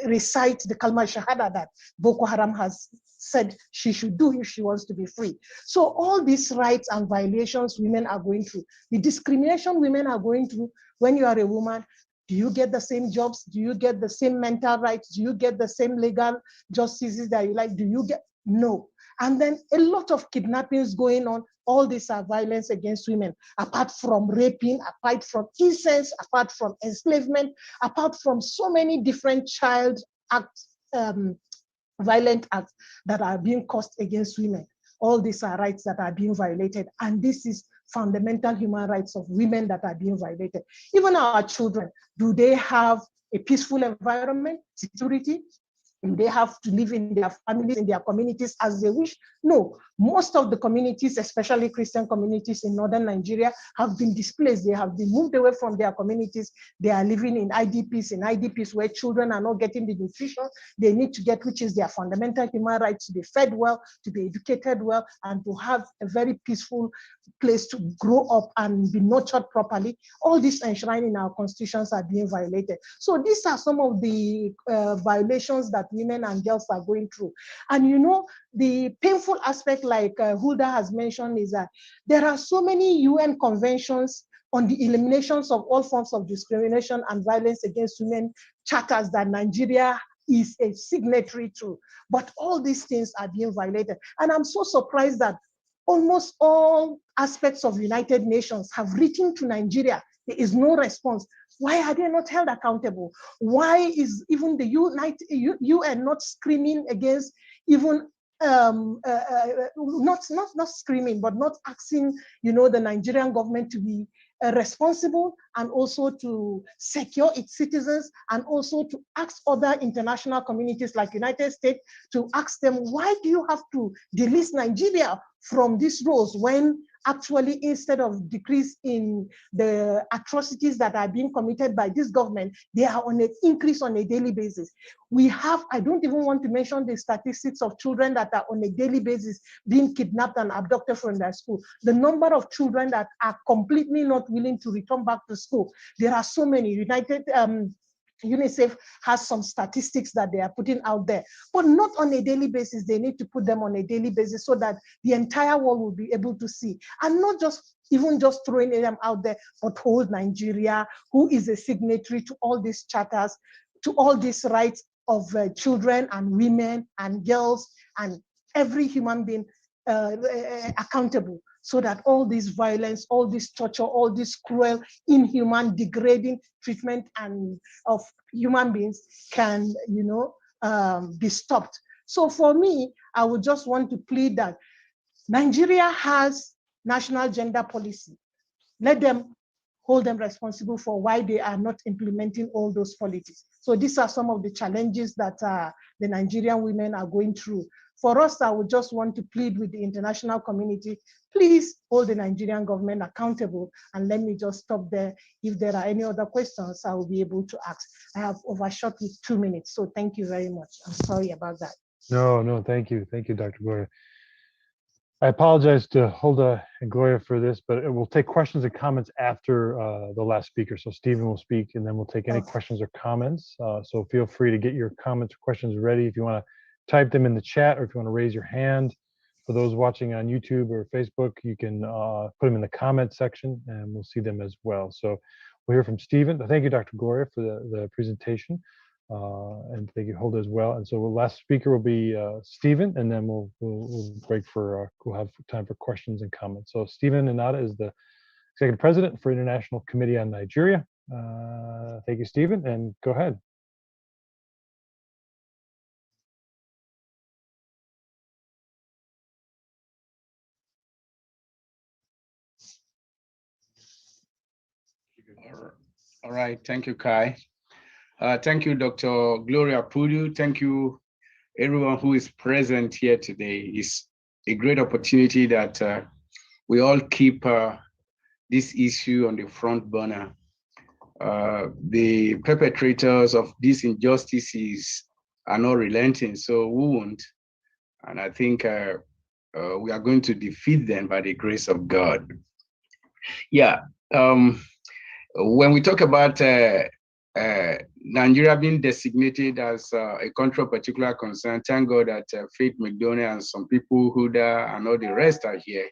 recite the Kalma Shahada that Boko Haram has said she should do if she wants to be free. So all these rights and violations women are going through, the discrimination women are going through. When you are a woman, do you get the same jobs? Do you get the same mental rights? Do you get the same legal justices that you like? Do you get? No. And then a lot of kidnappings going on. All these are violence against women, apart from raping, apart from incest, apart from enslavement, apart from so many different child acts, violent acts that are being caused against women. All these are rights that are being violated. And this is fundamental human rights of women that are being violated. Even our children, do they have a peaceful environment, security? Do they have to live in their families, in their communities as they wish? No. Most of the communities, especially Christian communities in northern Nigeria, have been displaced. They have been moved away from their communities. They are living in IDPs where children are not getting the nutrition they need to get, which is their fundamental human right, to be fed well, to be educated well, and to have a very peaceful place to grow up and be nurtured properly. All these enshrined in our constitutions are being violated. So these are some of the violations that women and girls are going through. And you know, the painful aspect, like Hulda has mentioned, is that there are so many UN conventions on the eliminations of all forms of discrimination and violence against women, charters that Nigeria is a signatory to. But all these things are being violated. And I'm so surprised that almost all aspects of United Nations have written to Nigeria. There is no response. Why are they not held accountable? Why is even the UN not screaming against even not screaming, but not asking, you know, the Nigerian government to be responsible and also to secure its citizens, and also to ask other international communities like United States to ask them, why do you have to delist Nigeria from these roles when actually, instead of decrease in the atrocities that are being committed by this government, they are on an increase on a daily basis. We have, I don't even want to mention the statistics of children that are on a daily basis being kidnapped and abducted from their school. The number of children that are completely not willing to return back to school. There are so many. UNICEF has some statistics that they are putting out there, but not on a daily basis. They need to put them on a daily basis so that the entire world will be able to see, and not just throwing them out there, but hold Nigeria, who is a signatory to all these charters, to all these rights of children and women and girls and every human being accountable, so that all this violence, all this torture, all this cruel, inhuman, degrading treatment and of human beings can, you know, be stopped. So for me, I would just want to plead that Nigeria has national gender policy. Let them hold them responsible for why they are not implementing all those policies. So these are some of the challenges that the Nigerian women are going through. For us, I would just want to plead with the international community please hold the Nigerian government accountable. And let me just stop there. If there are any other questions, I will be able to ask. I have overshot with 2 minutes, so thank you very much. I'm sorry about that. No, thank you. Thank you, Dr. Gloria. I apologize to Hulda and Gloria for this, but we'll take questions and comments after the last speaker. So Stephen will speak, and then we'll take any questions or comments. So feel free to get your comments or questions ready. If you want to type them in the chat, or if you want to raise your hand. For those watching on YouTube or Facebook, you can put them in the comment section, and we'll see them as well. So we'll hear from Stephen. Thank you, Dr. Gloria, for the presentation. And thank you, Hulda, as well. And so the last speaker will be Stephen, and then we'll break for we'll have time for questions and comments. So Stephen Enada is the Executive President for International Committee on Nigeria. Thank you, Stephen, and go ahead. All right, thank you, Kai. Thank you, Dr. Gloria Puldu. Thank you, everyone who is present here today. It's a great opportunity that we all keep this issue on the front burner. The perpetrators of these injustices are not relenting, so we won't. And I think we are going to defeat them by the grace of God. Yeah. When we talk about Nigeria being designated as a country of particular concern, thank God that Faith McDonough and some people who and all the rest are here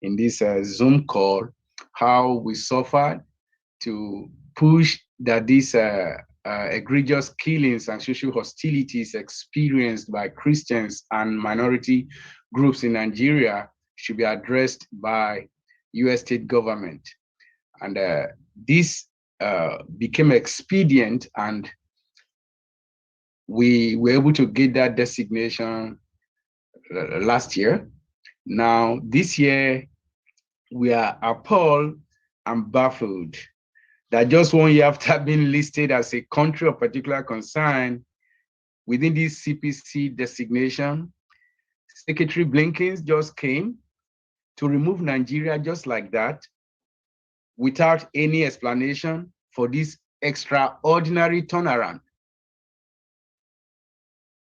in this Zoom call, how we suffered to push that these egregious killings and social hostilities experienced by Christians and minority groups in Nigeria should be addressed by US state government. And this became expedient, and we were able to get that designation last year. Now, this year, we are appalled and baffled that just 1 year after being listed as a country of particular concern within this CPC designation, Secretary Blinken just came to remove Nigeria just like that, without any explanation for this extraordinary turnaround,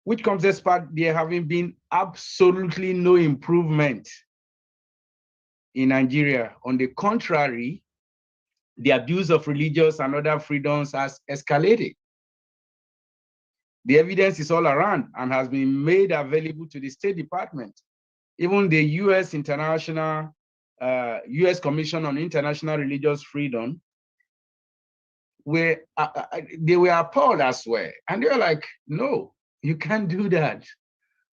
which comes despite there having been absolutely no improvement in Nigeria. On the contrary, the abuse of religious and other freedoms has escalated. The evidence is all around and has been made available to the State Department. Even the US US Commission on International Religious Freedom, they were appalled as well. And they were like, no, you can't do that.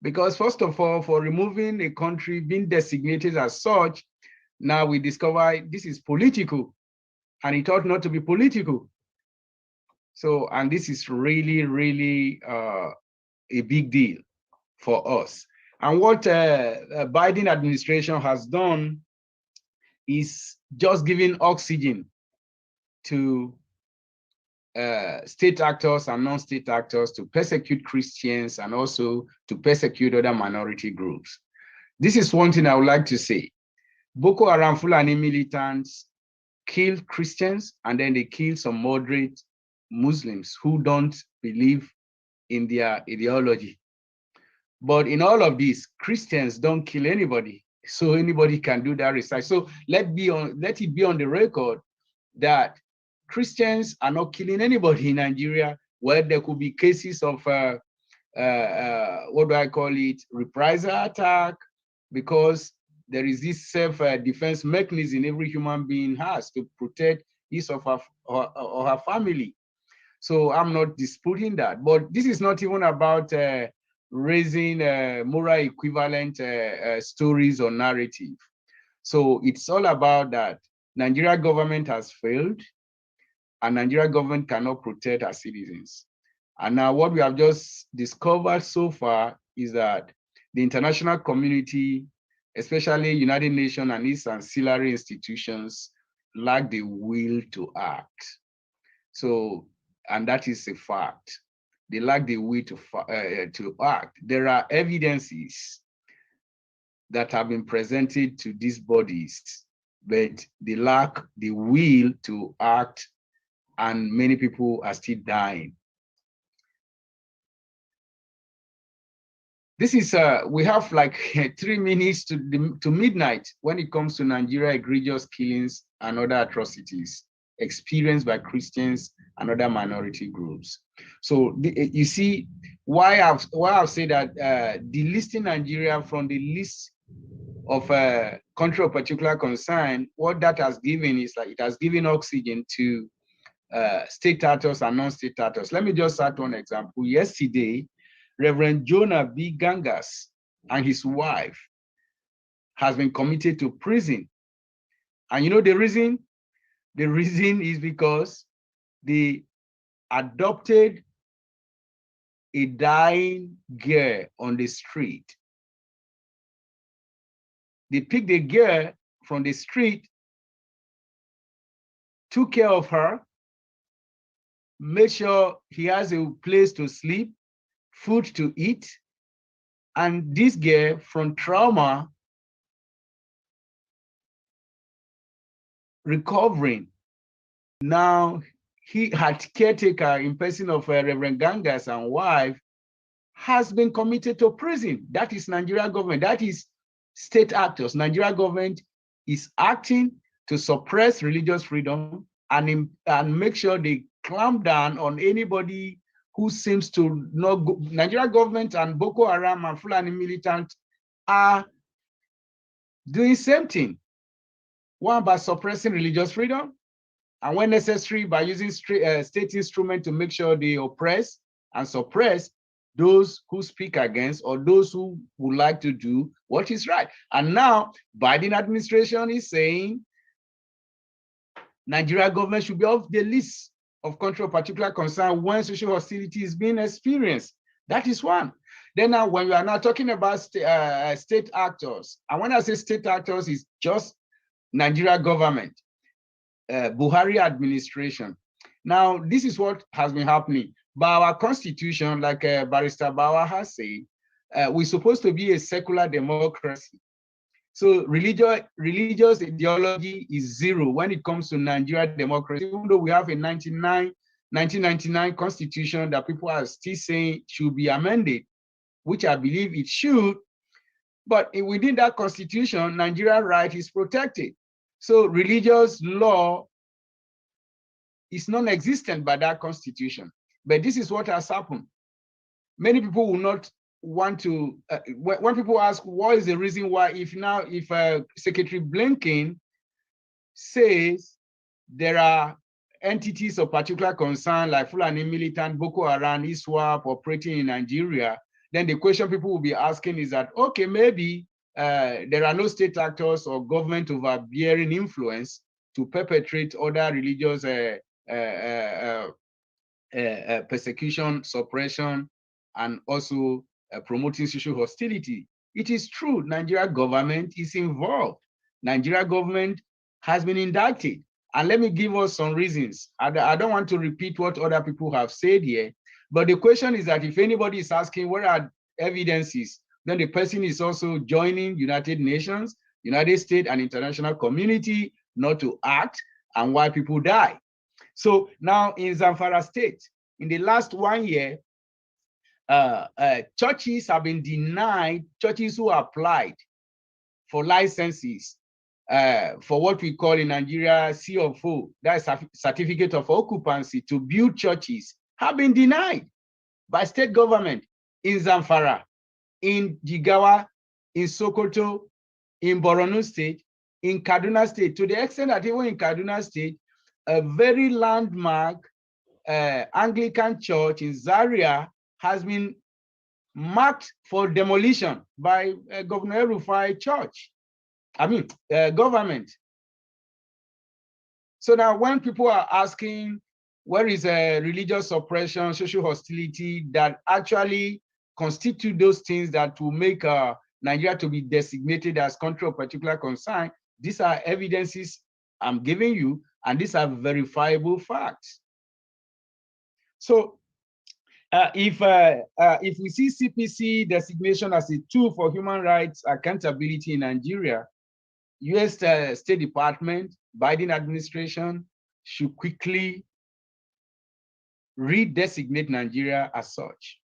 Because first of all, for removing a country being designated as such, now we discover this is political, and it ought not to be political. So, and this is really, really a big deal for us. And what Biden administration has done is just giving oxygen to state actors and non-state actors to persecute Christians and also to persecute other minority groups. This is one thing I would like to say. Boko Haram Fulani militants kill Christians, and then they kill some moderate Muslims who don't believe in their ideology. But in all of this, Christians don't kill anybody, so anybody can do that research. So let it be on the record that Christians are not killing anybody in Nigeria, where there could be cases of what do I call it, reprisal attack, because there is this self-defense mechanism every human being has to protect his or her family. So I'm not disputing that, but this is not even about raising moral equivalent stories or narrative. So it's all about that Nigeria government has failed, and Nigeria government cannot protect our citizens. And now what we have just discovered so far is that the international community, especially United Nations and its ancillary institutions, lack the will to act. So, and that is a fact. They lack the will to act. There are evidences that have been presented to these bodies, but they lack the will to act, and many people are still dying. This is, we have like 3 minutes to midnight when it comes to Nigeria egregious killings and other atrocities experienced by Christians and other minority groups. So you see why I've said that delisting Nigeria from the list of country of particular concern, what that has given is like it has given oxygen to state actors and non-state actors. Let me just start one example. Yesterday, Reverend Jonah B. Gangas and his wife has been committed to prison. And you know the reason? The reason is because they adopted a dying girl on the street. They picked a girl from the street, took care of her, made sure he has a place to sleep, food to eat, and this girl from trauma recovering. Now he had caretaker in person of Reverend Gangas and wife has been committed to prison. That is Nigeria government. That is state actors. Nigeria government is acting to suppress religious freedom and make sure they clamp down on anybody who seems to not go. Nigeria government and Boko Haram and Fulani militant are doing same thing. One, by suppressing religious freedom, and when necessary, by using state instruments to make sure they oppress and suppress those who speak against or those who would like to do what is right. And now, Biden administration is saying Nigeria government should be off the list of country of particular concern when social hostility is being experienced. That is one. Then now, when we are now talking about state actors, and when I say state actors, it's just Nigeria government, Buhari administration. Now, this is what has been happening. By our constitution, like Barrister Bawa has said, we're supposed to be a secular democracy. So religious ideology is zero when it comes to Nigeria democracy, even though we have a 1999 constitution that people are still saying should be amended, which I believe it should. But within that constitution, Nigeria right is protected. So religious law is non-existent by that constitution. But this is what has happened. Many people will not want to, when people ask what is the reason why, if Secretary Blinken says there are entities of particular concern like Fulani militant, Boko Haram, ISWAP operating in Nigeria, then the question people will be asking is that, okay, maybe there are no state actors or government overbearing influence to perpetrate other religious persecution, suppression, and also promoting social hostility. It is true, Nigeria government is involved. Nigeria government has been indicted. And let me give us some reasons. I don't want to repeat what other people have said here, but the question is that if anybody is asking where are evidences, then the person is also joining United Nations, United States, and international community not to act, and why people die. So now in Zamfara State, in the last 1 year, churches have been denied, churches who applied for licenses for what we call in Nigeria COFO, that's certificate of occupancy to build churches, have been denied by state government in Zamfara, in Jigawa, in Sokoto, in Borno State, in Kaduna State, to the extent that even in Kaduna State, a very landmark Anglican church in Zaria has been marked for demolition by Governor Rufai government. So now when people are asking where is religious suppression, social hostility that actually constitute those things that will make Nigeria to be designated as country of particular concern, these are evidences I'm giving you, and these are verifiable facts. So If we see CPC designation as a tool for human rights accountability in Nigeria, U.S. State Department, Biden administration should quickly redesignate Nigeria as such.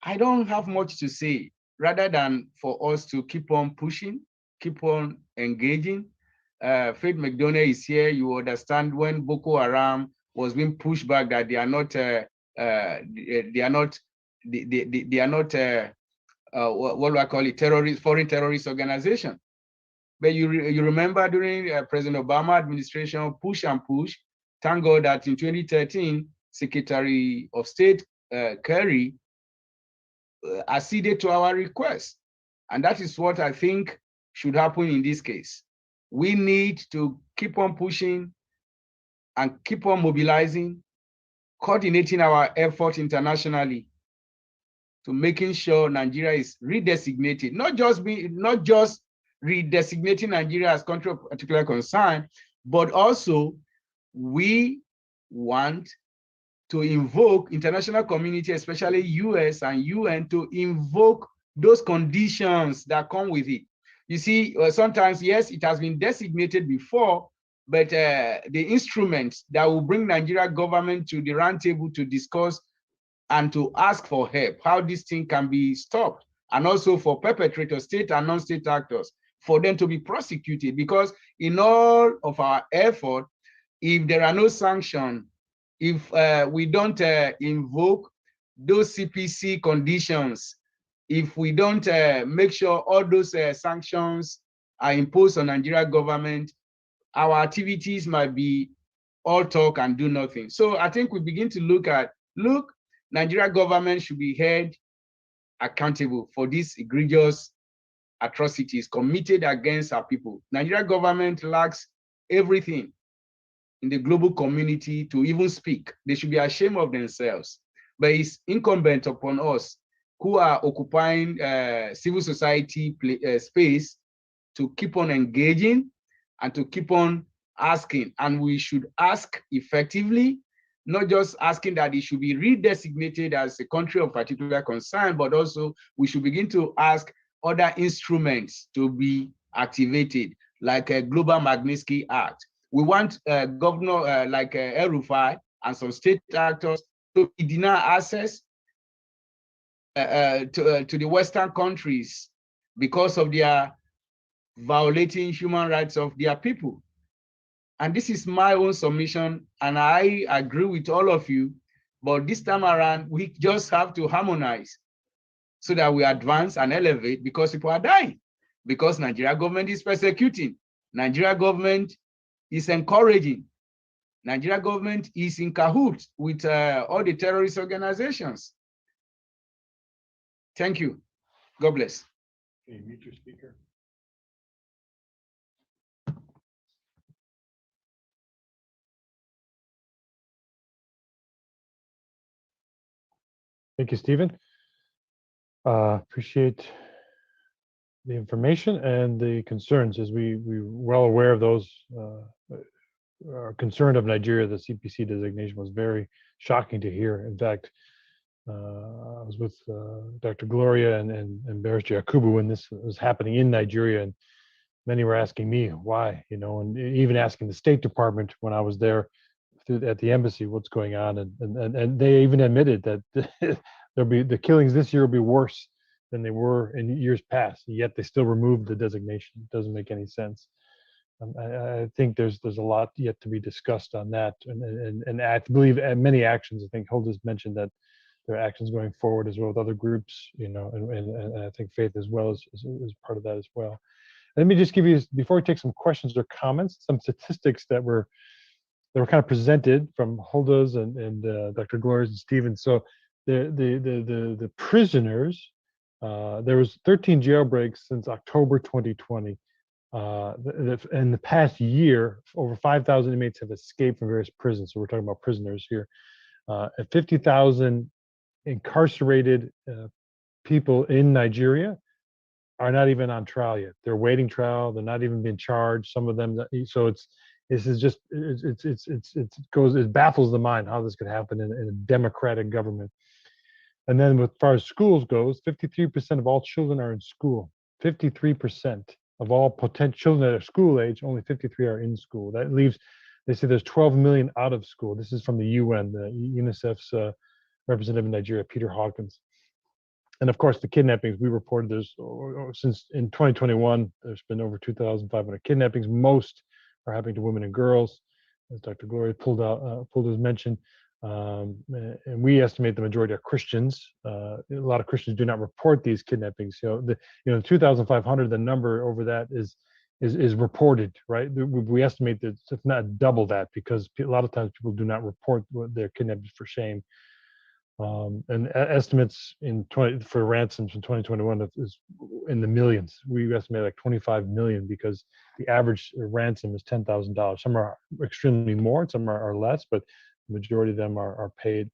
I don't have much to say, rather than for us to keep on pushing, keep on engaging. Faith McDonough is here. You understand when Boko Haram was being pushed back that they are not what do I call it, foreign terrorist organization. But you remember during President Obama administration, push and push. Thank God that in 2013, Secretary of State Kerry acceded to our request. And that is what I think should happen in this case. We need to keep on pushing and keep on mobilizing, coordinating our effort internationally to making sure Nigeria is redesignated, not just redesignating Nigeria as country of particular concern, but also we want to invoke international community, especially US and UN, to invoke those conditions that come with it. You see, sometimes, yes, it has been designated before, but the instruments that will bring Nigeria government to the round table to discuss and to ask for help, how this thing can be stopped, and also for perpetrators, state and non-state actors, for them to be prosecuted. Because in all of our effort, if there are no sanctions, if we don't invoke those CPC conditions, if we don't make sure all those sanctions are imposed on Nigeria government, our activities might be all talk and do nothing. So I think we begin to look, Nigeria government should be held accountable for these egregious atrocities committed against our people. Nigeria government lacks everything in the global community to even speak. They should be ashamed of themselves. But it's incumbent upon us who are occupying civil society space to keep on engaging and to keep on asking. And we should ask effectively, not just asking that it should be redesignated as a country of particular concern, but also we should begin to ask other instruments to be activated, like a Global Magnitsky Act. We want governor like El-Rufai and some state actors to deny access to the Western countries because of their violating human rights of their people. And this is my own submission, and I agree with all of you, but this time around, we just have to harmonize so that we advance and elevate, because people are dying, because Nigeria government is persecuting, Nigeria government is encouraging, Nigeria government is in cahoots with all the terrorist organizations. Thank you. God bless. Okay, mute your speaker. Thank you, Stephen. Appreciate the information and the concerns, as we're well aware of those. Are concerned of Nigeria. The CPC designation was very shocking to hear. In fact, I was with Dr. Gloria and Barrister Yakubu when this was happening in Nigeria, and many were asking me why, and even asking the State Department when I was there at the embassy what's going on, and they even admitted that there'll be the killings this year will be worse than they were in years past. Yet they still removed the designation. It doesn't make any sense. I think there's a lot yet to be discussed on that, and I believe many actions. I think Hulda's mentioned that there are actions going forward as well with other groups, and I think Faith as well is part of that as well. Let me just give you, before we take some questions or comments, some statistics that were kind of presented from Hulda's and Dr. Gloria's and Stephen. So the prisoners, there was 13 jailbreaks since October 2020. In the past year, over 5,000 inmates have escaped from various prisons. So we're talking about prisoners here. And 50,000 incarcerated people in Nigeria are not even on trial yet. They're waiting trial. They're not even being charged. Some of them. So This is just it baffles the mind how this could happen in a democratic government. And then, as far as schools goes, 53% of all children are in school. 53% of all potential children that are school age, only 53 are in school. That leaves, they say there's 12 million out of school. This is from the UN, the UNICEF's representative in Nigeria, Peter Hawkins. And of course, the kidnappings, we reported there's, since in 2021, there's been over 2,500 kidnappings. Most are happening to women and girls, as Dr. Gloria Puldu has mentioned. And we estimate the majority are Christians. A lot of Christians do not report these kidnappings. The 2,500, the number over that is reported, right? We estimate that if not double that, because a lot of times people do not report their kidnappings for shame. And estimates for ransoms in 2021 is in the millions. We estimate like 25 million, because the average ransom is $10,000. Some are extremely more, some are less, but the majority of them are paid.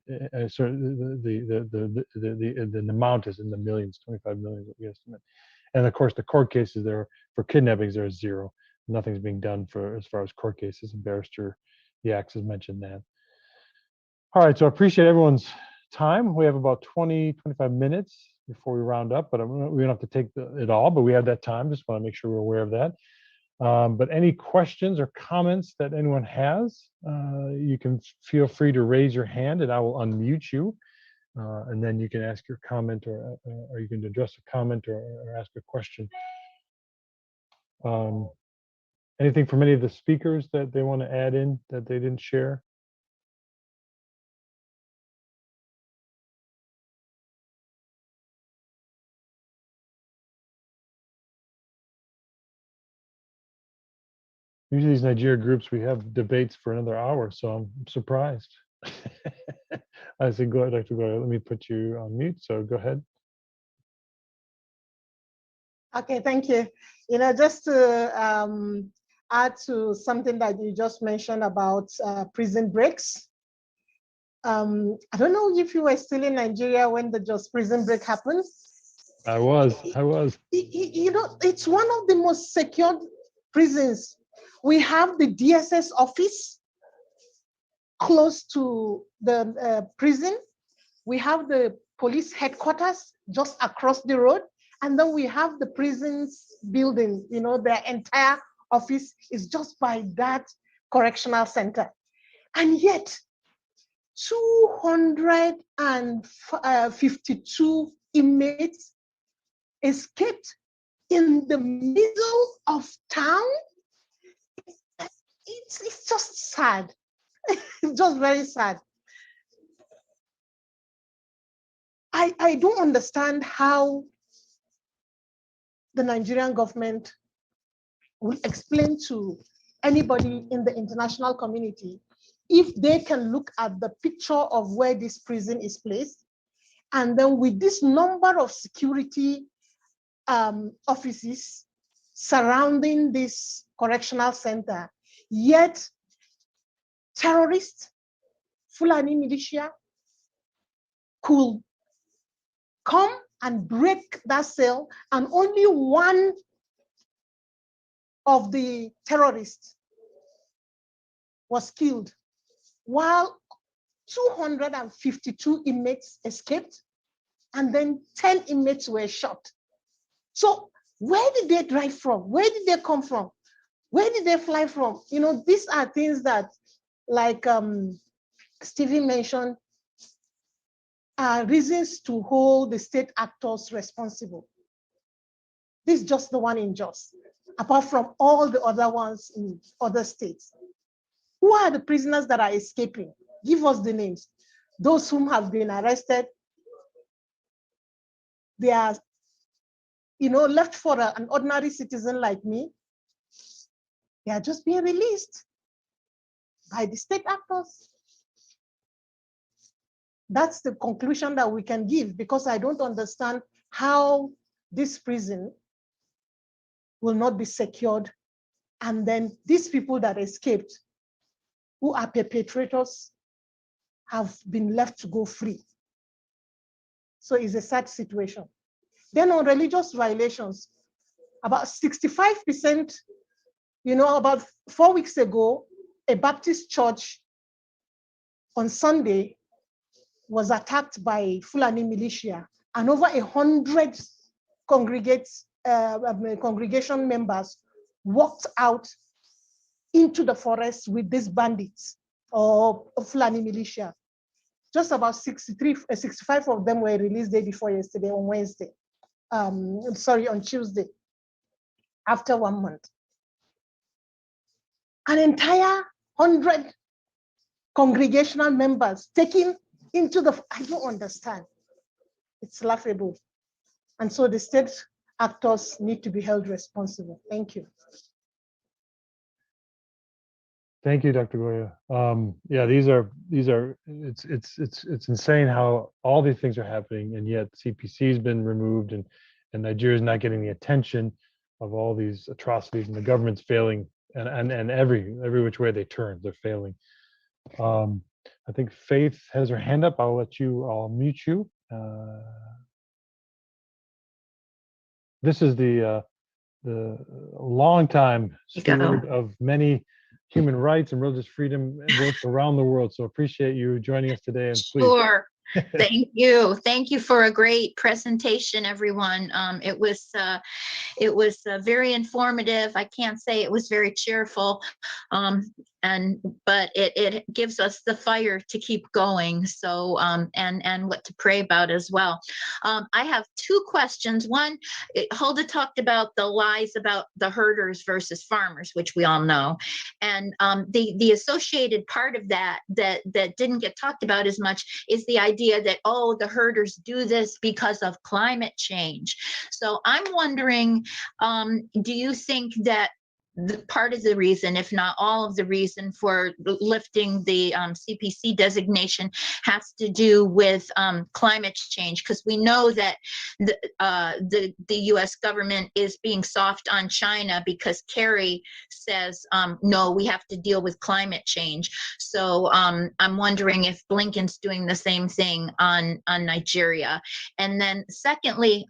So the amount is in the millions, 25 million that we estimate. And of course, the court cases there for kidnappings, there is zero. Nothing's being done for as far as court cases. And Barrister Yax has mentioned that. All right, so I appreciate everyone's time. We have about 20-25 minutes before we round up, but we don't have to take it all, but we have that time. Just want to make sure we're aware of that. But any questions or comments that anyone has, you can feel free to raise your hand and I will unmute you. And then you can ask your comment, or you can address a comment or ask a question. Anything from any of the speakers that they want to add in that they didn't share? Usually these Nigeria groups, we have debates for another hour, so I'm surprised. I said, go ahead, Dr. Gloria, let me put you on mute, so go ahead. Okay, thank you. Just to add to something that you just mentioned about prison breaks. I don't know if you were still in Nigeria when the just prison break happened. I was. It's one of the most secured prisons. We have the DSS office close to the prison. We have the police headquarters just across the road. And then we have the prison's building, their entire office is just by that correctional center. And yet, 252 inmates escaped in the middle of town. It's just sad. It's just very sad. I don't understand how the Nigerian government will explain to anybody in the international community if they can look at the picture of where this prison is placed, and then with this number of security offices surrounding this correctional center, yet terrorists, Fulani militia, could come and break that cell, and only one of the terrorists was killed, while 252 inmates escaped, and then 10 inmates were shot. So where did they drive from? Where did they come from? Where did they fly from? These are things that, like Stevie mentioned, are reasons to hold the state actors responsible. This is just the one in Jos, apart from all the other ones in other states. Who are the prisoners that are escaping? Give us the names. Those whom have been arrested, they are, left for an ordinary citizen like me. They are just being released by the state actors. That's the conclusion that we can give, because I don't understand how this prison will not be secured. And then these people that escaped, who are perpetrators, have been left to go free. So it's a sad situation. Then on religious violations, about 65% You know, about 4 weeks ago, a Baptist church on Sunday was attacked by Fulani militia, and over 100 congregation members walked out into the forest with these bandits or Fulani militia. Just about 65 of them were released day before yesterday on Wednesday. On Tuesday, after 1 month. An entire 100 congregational members taken into the, I don't understand. It's laughable. And so the state actors need to be held responsible. Thank you. Thank you, Dr. Gloria. Yeah, it's insane how all these things are happening, and yet CPC has been removed, and Nigeria is not getting the attention of all these atrocities, and the government's failing, and every which way they turn, they're failing. I think Faith has her hand up. I'll mute you. This is the longtime steward of many human rights and religious freedom work around the world. So appreciate you joining us today. And please. Sure. Thank you. Thank you for a great presentation, everyone. It was very informative. I can't say it was very cheerful, but it gives us the fire to keep going. So and what to pray about as well. I have two questions. One, Hulda talked about the lies about the herders versus farmers, which we all know, and the associated part of that didn't get talked about as much is the idea that, oh, the herders do this because of climate change. So I'm wondering, do you think that part of the reason, if not all of the reason, for lifting the CPC designation has to do with climate change? Because we know that the U.S. government is being soft on China because Kerry says, no, we have to deal with climate change. So I'm wondering if Blinken's doing the same thing on Nigeria. And then secondly,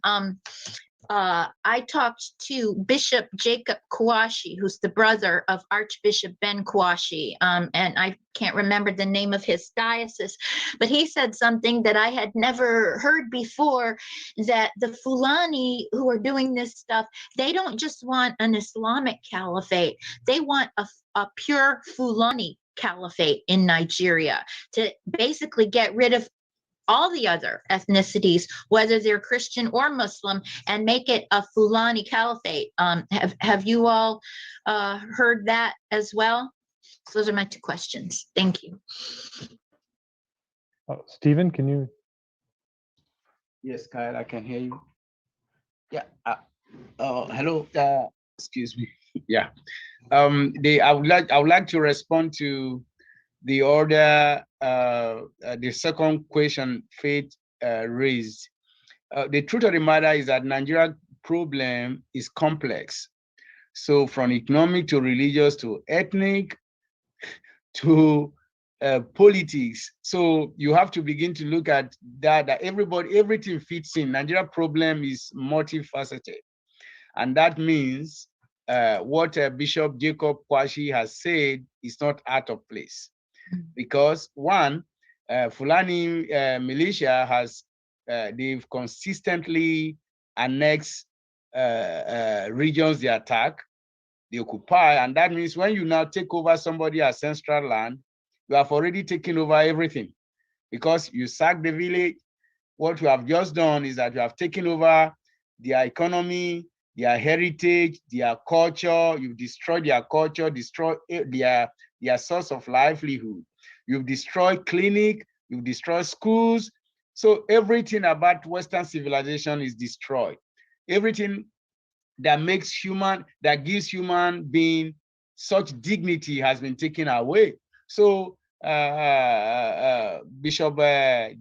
I talked to Bishop Jacob Kwashi, who's the brother of Archbishop Ben Kwashi, and I can't remember the name of his diocese, but he said something that I had never heard before, that the Fulani who are doing this stuff, they don't just want an Islamic caliphate, they want a pure Fulani caliphate in Nigeria to basically get rid of all the other ethnicities, whether they're Christian or Muslim, and make it a Fulani caliphate. Have you all heard that as well? So those are my two questions. Thank you. Stephen, can you? Yes, Kyle, I can hear you. Yeah. Hello. Excuse me. Yeah. I would like to respond to the order, the second question Faith raised. The truth of the matter is that Nigeria problem is complex. So from economic to religious to ethnic to politics. So you have to begin to look at that everything fits in. Nigeria problem is multifaceted. And that means what Bishop Jacob Kwashi has said is not out of place. Because one, Fulani militia has, they've consistently annexed regions they attack, they occupy, and that means when you now take over somebody's ancestral land, you have already taken over everything. Because you sack the village, what you have just done is that you have taken over their economy, their heritage, their culture, you've destroyed their culture, destroyed their source of livelihood. You've destroyed clinic, you've destroyed schools. So everything about Western civilization is destroyed. Everything that gives human being such dignity has been taken away. So Bishop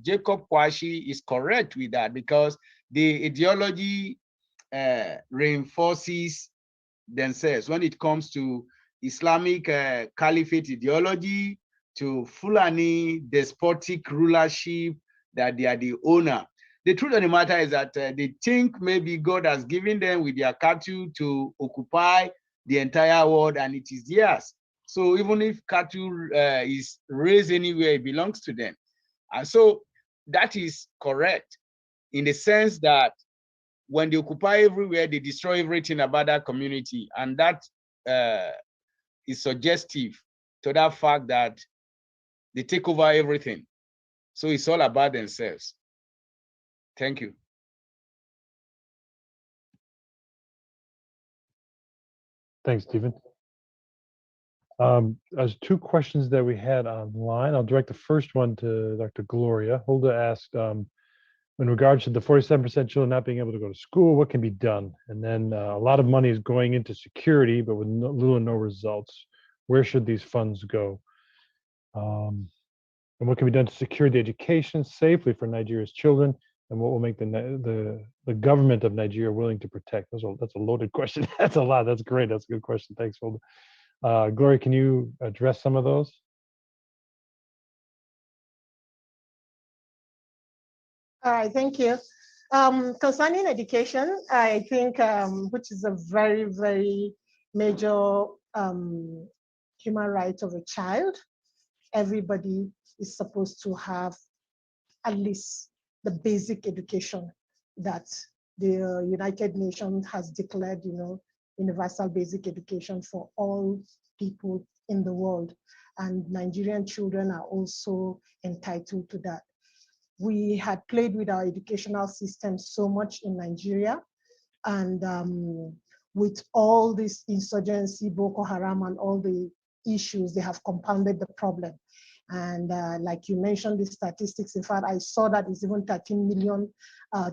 Jacob Kwashi is correct with that, because the ideology reinforces themselves when it comes to Islamic caliphate ideology, to Fulani despotic rulership, that they are the owner. The truth of the matter is that they think maybe God has given them with their cattle to occupy the entire world, and it is theirs. So even if cattle is raised anywhere, it belongs to them. And so that is correct in the sense that when they occupy everywhere, they destroy everything about that community. And that is suggestive to that fact that they take over everything. So it's all about themselves. Thank you. Thanks, Stephen. There's two questions that we had online. I'll direct the first one to Dr. Gloria. Hulda asked, in regards to the 47% children not being able to go to school, what can be done? And then a lot of money is going into security, but with little or no results. Where should these funds go? And what can be done to secure the education safely for Nigeria's children? And what will make the government of Nigeria willing to protect? That's a loaded question. That's a lot. That's great. That's a good question. Thanks, Hulda. Gloria, can you address some of those? All right, thank you. Concerning education, I think, which is a very, very major human right of a child, everybody is supposed to have at least the basic education that the United Nations has declared, universal basic education for all people in the world. And Nigerian children are also entitled to that. We had played with our educational system so much in Nigeria, and with all this insurgency, Boko Haram, and all the issues, they have compounded the problem. And like you mentioned, the statistics, in fact, I saw that it's even 13 million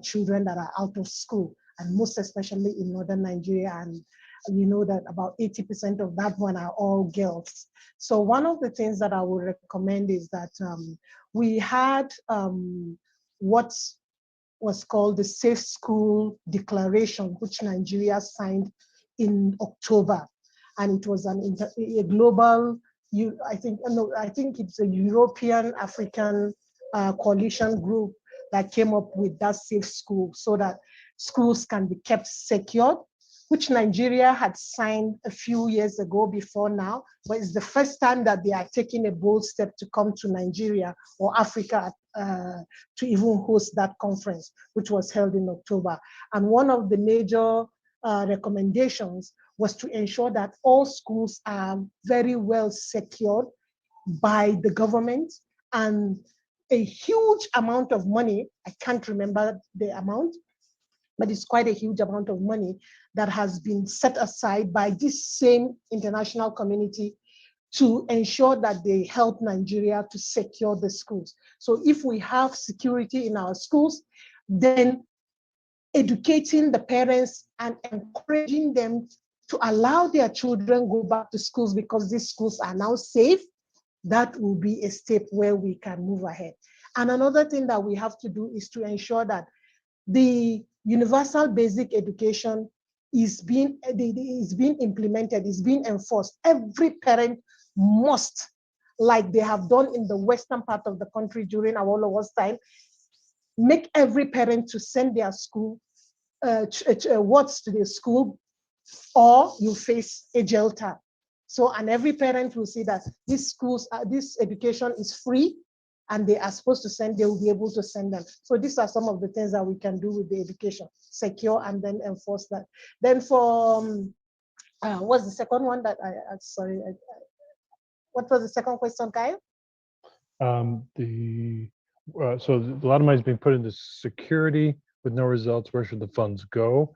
children that are out of school, and most especially in northern Nigeria. And you know that about 80% of that one are all girls. So one of the things that I would recommend is that we had what was called the Safe School Declaration, which Nigeria signed in October. And it was a global, I think it's a European African coalition group that came up with that safe school so that schools can be kept secured, which Nigeria had signed a few years ago before now, but it's the first time that they are taking a bold step to come to Nigeria or Africa to even host that conference, which was held in October. And one of the major recommendations was to ensure that all schools are very well secured by the government, and a huge amount of money, I can't remember the amount, but it's quite a huge amount of money that has been set aside by this same international community to ensure that they help Nigeria to secure the schools. So if we have security in our schools, then educating the parents and encouraging them to allow their children go back to schools because these schools are now safe, that will be a step where we can move ahead. And another thing that we have to do is to ensure that the universal basic education is being implemented, is being enforced. Every parent must, like they have done in the western part of the country during Awolowo's time, make every parent to send their school wards to their school, or you face a jail term. So, and every parent will see that these schools, this education is free, and they are supposed to send, they will be able to send them. So these are some of the things that we can do with the education, secure and then enforce that. Then for, what's the second one that what was the second question, Kyle? So a lot of money is being put into security with no results. Where should the funds go?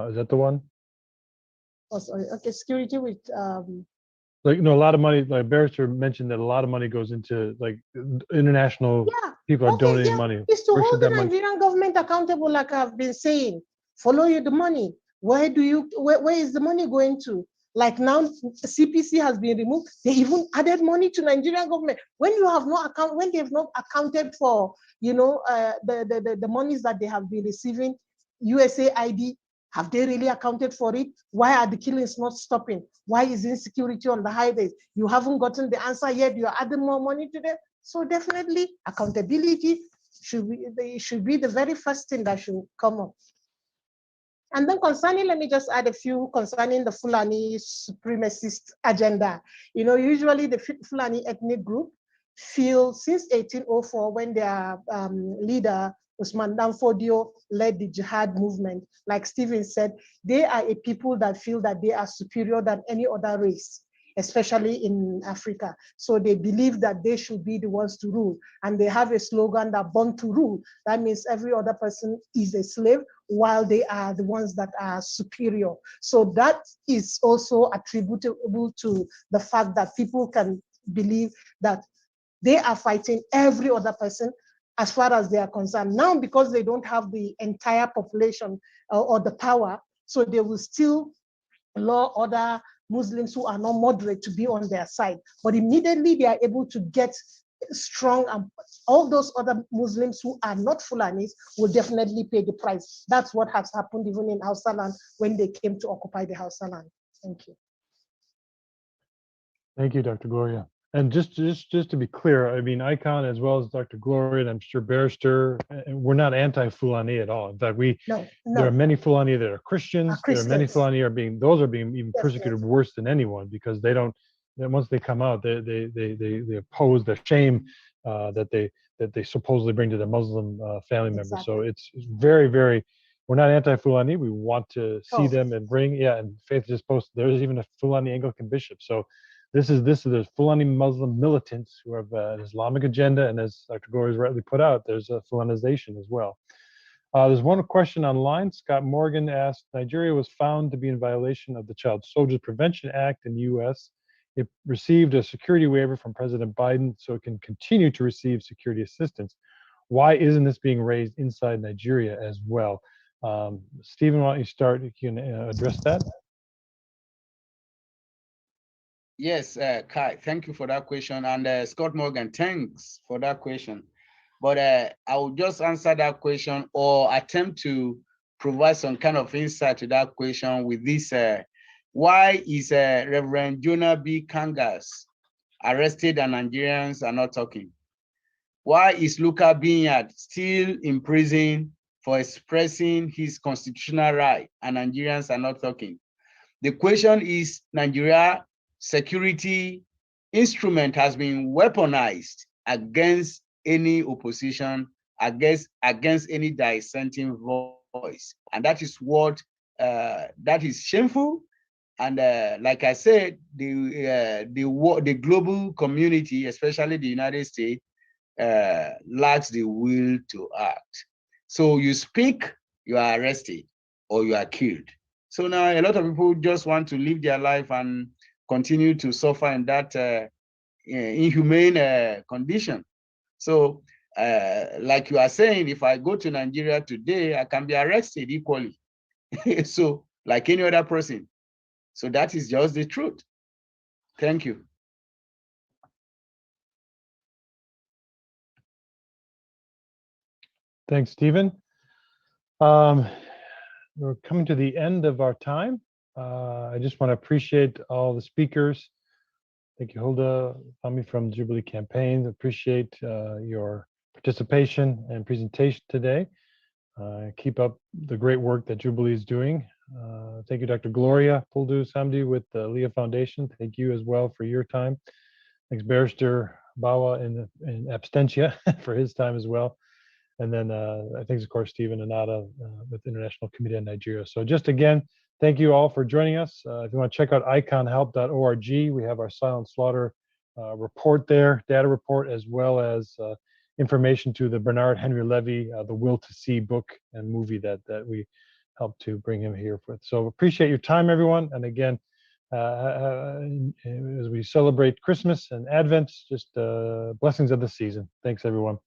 Is that the one? Oh, sorry. Okay, security with a lot of money, like Barrister mentioned that a lot of money goes into like international people are donating money. Is to hold the Nigerian government accountable, like I've been saying. Follow you the money. Where is the money going to? Like now, CPC has been removed. They even added money to Nigerian government. When you have no account, when they have not accounted for, the monies that they have been receiving, USAID, have they really accounted for it? Why are the killings not stopping? Why is insecurity on the highways? You haven't gotten the answer yet. You're adding more money to them. So definitely accountability should be the very first thing that should come up. And then concerning, let me just add a few concerning the Fulani supremacist agenda. You know, usually the Fulani ethnic group feel since 1804 when their leader, Usman Danfodio, led the jihad movement, like Stephen said, they are a people that feel that they are superior than any other race, especially in Africa. So they believe that they should be the ones to rule. And they have a slogan that born to rule. That means every other person is a slave while they are the ones that are superior. So that is also attributable to the fact that people can believe that they are fighting every other person as far as they are concerned. Now, because they don't have the entire population or the power, so they will still law other Muslims who are not moderate to be on their side. But immediately they are able to get strong, and all those other Muslims who are not Fulanis will definitely pay the price. That's what has happened even in Hausa land when they came to occupy the Hausa land. Thank you. Thank you, Dr. Gloria. And just to be clear, I mean, Icon as well as Dr. Gloria, and I'm sure Barrister, we're not anti-Fulani at all. In fact, there are many Fulani that are Christians. There are many Fulani those are being even persecuted worse than anyone, because they don't. Then once they come out, they oppose the shame that they supposedly bring to their Muslim family members. So it's very, very. We're not anti-Fulani. We want to see them and bring. And Faith just posted. There's even a Fulani Anglican bishop. So. This is the Fulani Muslim militants who have an Islamic agenda, and as Dr. Gloria has rightly put out, there's a Fulanization as well. There's one question online. Scott Morgan asked, Nigeria was found to be in violation of the Child Soldiers Prevention Act in the U.S. It received a security waiver from President Biden, so it can continue to receive security assistance. Why isn't this being raised inside Nigeria as well? Stephen, why don't you start? You can address that. Yes, Kai, thank you for that question. And Scott Morgan, thanks for that question. But I will just answer that question or attempt to provide some kind of insight to that question with this. Why is Reverend Jonah B. Kangas arrested and Nigerians are not talking? Why is Luka Binyard still in prison for expressing his constitutional right and Nigerians are not talking? The question is, Nigeria security instrument has been weaponized against any opposition, against any dissenting voice, and that is what that is shameful. And like I said, the global community, especially the United States, lacks the will to act. So you speak, you are arrested, or you are killed. So now a lot of people just want to live their life and continue to suffer in that inhumane condition. So like you are saying, if I go to Nigeria today, I can be arrested equally. So like any other person. So that is just the truth. Thank you. Thanks, Stephen. We're coming to the end of our time. I just want to appreciate all the speakers. Thank you, Hilda, Fami from Jubilee Campaign. Appreciate your participation and presentation today. Keep up the great work that Jubilee is doing. Thank you, Dr. Gloria Puldu-Samdi with the Leah Foundation. Thank you as well for your time. Thanks, Barrister Bawa in absentia for his time as well. And then thanks, of course, Stephen and Enada with the International Committee on Nigeria. So just again, thank you all for joining us. If you want to check out iconhelp.org, we have our silent slaughter report there, data report, as well as information to the Bernard Henry Levy, The Will to See book and movie that we helped to bring him here with. So appreciate your time, everyone. And again, as we celebrate Christmas and Advent, just blessings of the season. Thanks, everyone.